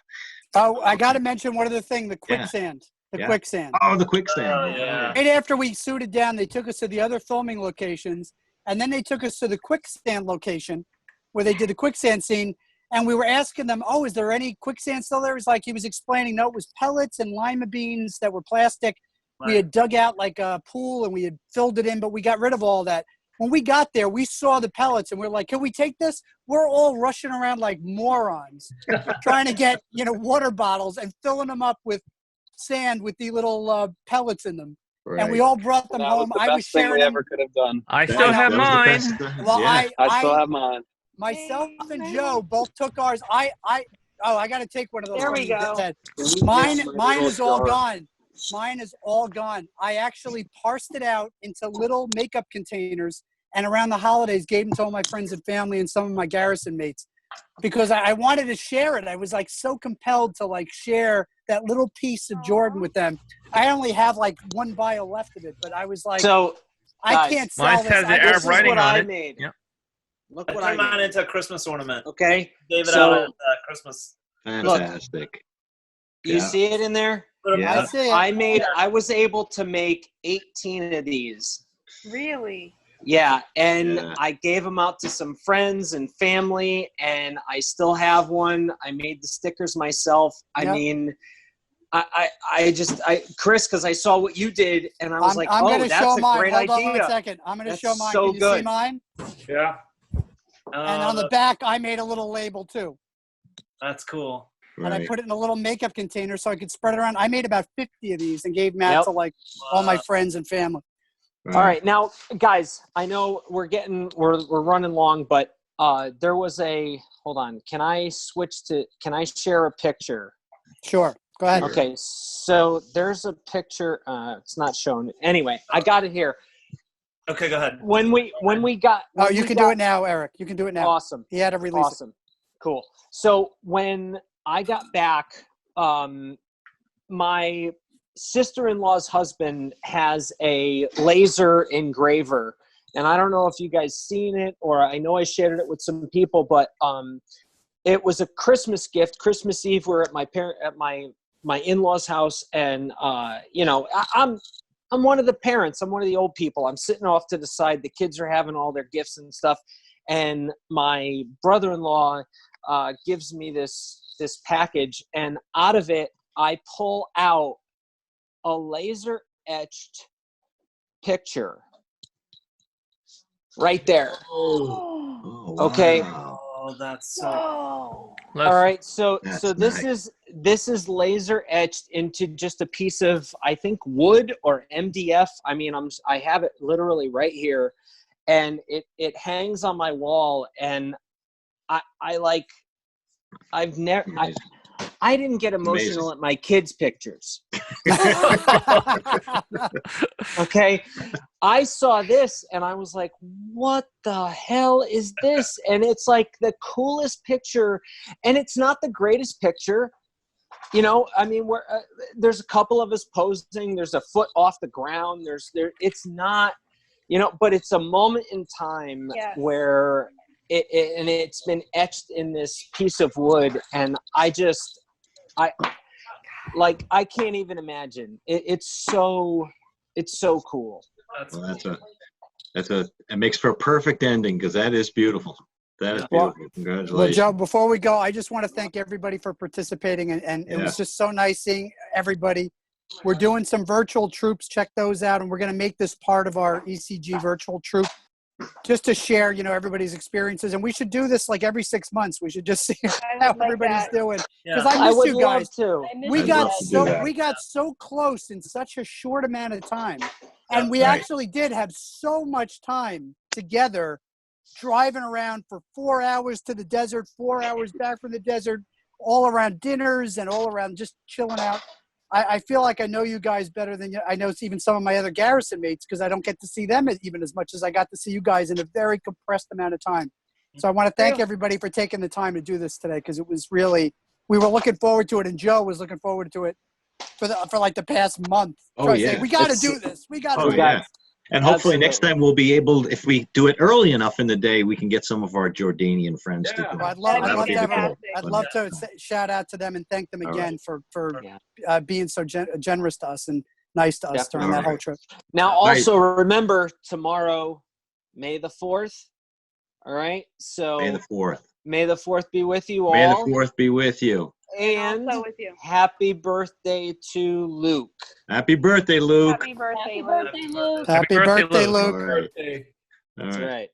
Oh, I got to mention one other thing: the quicksand. Yeah. Quicksand. Oh, the quicksand. Oh, yeah. Right after we suited down, they took us to the other filming locations, and then they took us to the quicksand location where they did the quicksand scene. And we were asking them, oh, is there any quicksand still there? It was like he was explaining, no, it was pellets and lima beans that were plastic. Right. We had dug out like a pool and we had filled it in, but we got rid of all that. When we got there, we saw the pellets and we were like, can we take this? We're all rushing around like morons trying to get, water bottles and filling them up with sand with the little pellets in them. Right. And we all brought them That home. was the I best was thing sharing we them. ever could have done. I still have That was the mine. best, Well, yeah. I still have mine. Myself and Joe both took ours. I got to take one of those. There from we you, go. Ted. Yes, Mine my is little all jar. gone. Mine is all gone. I actually parsed it out into little makeup containers, and around the holidays gave them to all my friends and family and some of my Garrison mates because I wanted to share it. I was like so compelled to like share that little piece of Jordan with them. I only have like one vial left of it, but I was like, So I guys, can't sell Mine this. has the I Arab just- this is writing what on I it. made. Yep. Look I what I turned mine made. into a Christmas ornament. Okay. Gave it So- out at Christmas. Fantastic. You Yeah. see it in there? Yeah. I see it. I was able to make 18 of these. Really? Yeah, and Yeah. I gave them out to some friends and family, and I still have one. I made the stickers myself. I Yep. mean, Chris, because I saw what you did, and I was like, I'm oh, going to that's show a mine. great Hold on idea. one second. I'm going to That's show mine. so Can you see good. mine? Yeah. And on the back, I made a little label too. That's cool. And I Right. put it in a little makeup container so I could spread it around. I made about 50 of these and gave them out Yep. to like all my friends and family. All right, now, guys, I know we're running long, but there was hold on. Can I share a picture? Sure. Go ahead. Sure. Okay, so there's a picture. It's not shown. Anyway, I got it here. Okay, go ahead. When we got. Oh, when you we can got- do it now, Eric. You can do it now. Awesome. He had to release Awesome. Cool. So when I got back, my sister-in-law's husband has a laser engraver, and I don't know if you guys seen it, or I know I shared it with some people, but it was a Christmas gift. Christmas Eve, we're at my in-laws' house, and I'm one of the parents. I'm one of the old people. I'm sitting off to the side. The kids are having all their gifts and stuff, and my brother-in-law gives me this package, and out of it, I pull out a laser etched picture right there. Oh, Okay. wow. Oh, that's so. Whoa. All right, so That's this is laser etched into just a piece of, I think, wood or MDF. I mean, I have it literally right here, and it hangs on my wall, and I didn't get emotional Amazing. at my kids' pictures. Okay. I saw this and I was like, what the hell is this? And it's like the coolest picture, and it's not the greatest picture. I mean, there's a couple of us posing. There's a foot off the ground. It's not, but it's a moment in time Yes. where it's been etched in this piece of wood. And I can't even imagine. It's so cool. That's Well, cool. it makes for a perfect ending because that is beautiful. That is Well- beautiful. Well, Congratulations. Joe, before we go, I just want to thank everybody for participating, and it was just so nice seeing everybody. We're doing some virtual troops. Check those out, and we're going to make this part of our ECG virtual troop just to share, everybody's experiences. And we should do this like every 6 months. We should just see I how would like everybody's that. doing. Yeah. Because I I miss would you love guys. to. We I'd got love to do that. we got so close in such a short amount of time, and we Right. actually did have so much time together, driving around for 4 hours to the desert, 4 hours back from the desert, all around dinners and all around just chilling out. I feel like I know you guys better than I know even some of my other Garrison mates, because I don't get to see them even as much as I got to see you guys in a very compressed amount of time. So I want to thank everybody for taking the time to do this today, because it was really, we were looking forward to it, and Joe was looking forward to it for like the past month. Oh, Trying to say, yeah. we got to It's- do this. We got to Oh, do yeah. this. And hopefully next Absolutely. time we'll be able, if we do it early enough in the day, we can get some of our Jordanian friends to Yeah. do Well, it. I'd love That'll to be have cool. I'd love to shout out to them and thank them All again for Yeah. being so generous to us and nice to us during All that whole right. trip. Now, Right. also remember tomorrow, May the 4th. All right. So May the 4th. May the 4th be with you all. May the 4th be with you. And also with you. happy birthday to Luke. Happy birthday, Luke. Happy birthday, Happy Luke. birthday, Luke. Happy birthday, Luke. All right. Birthday. All That's right. right.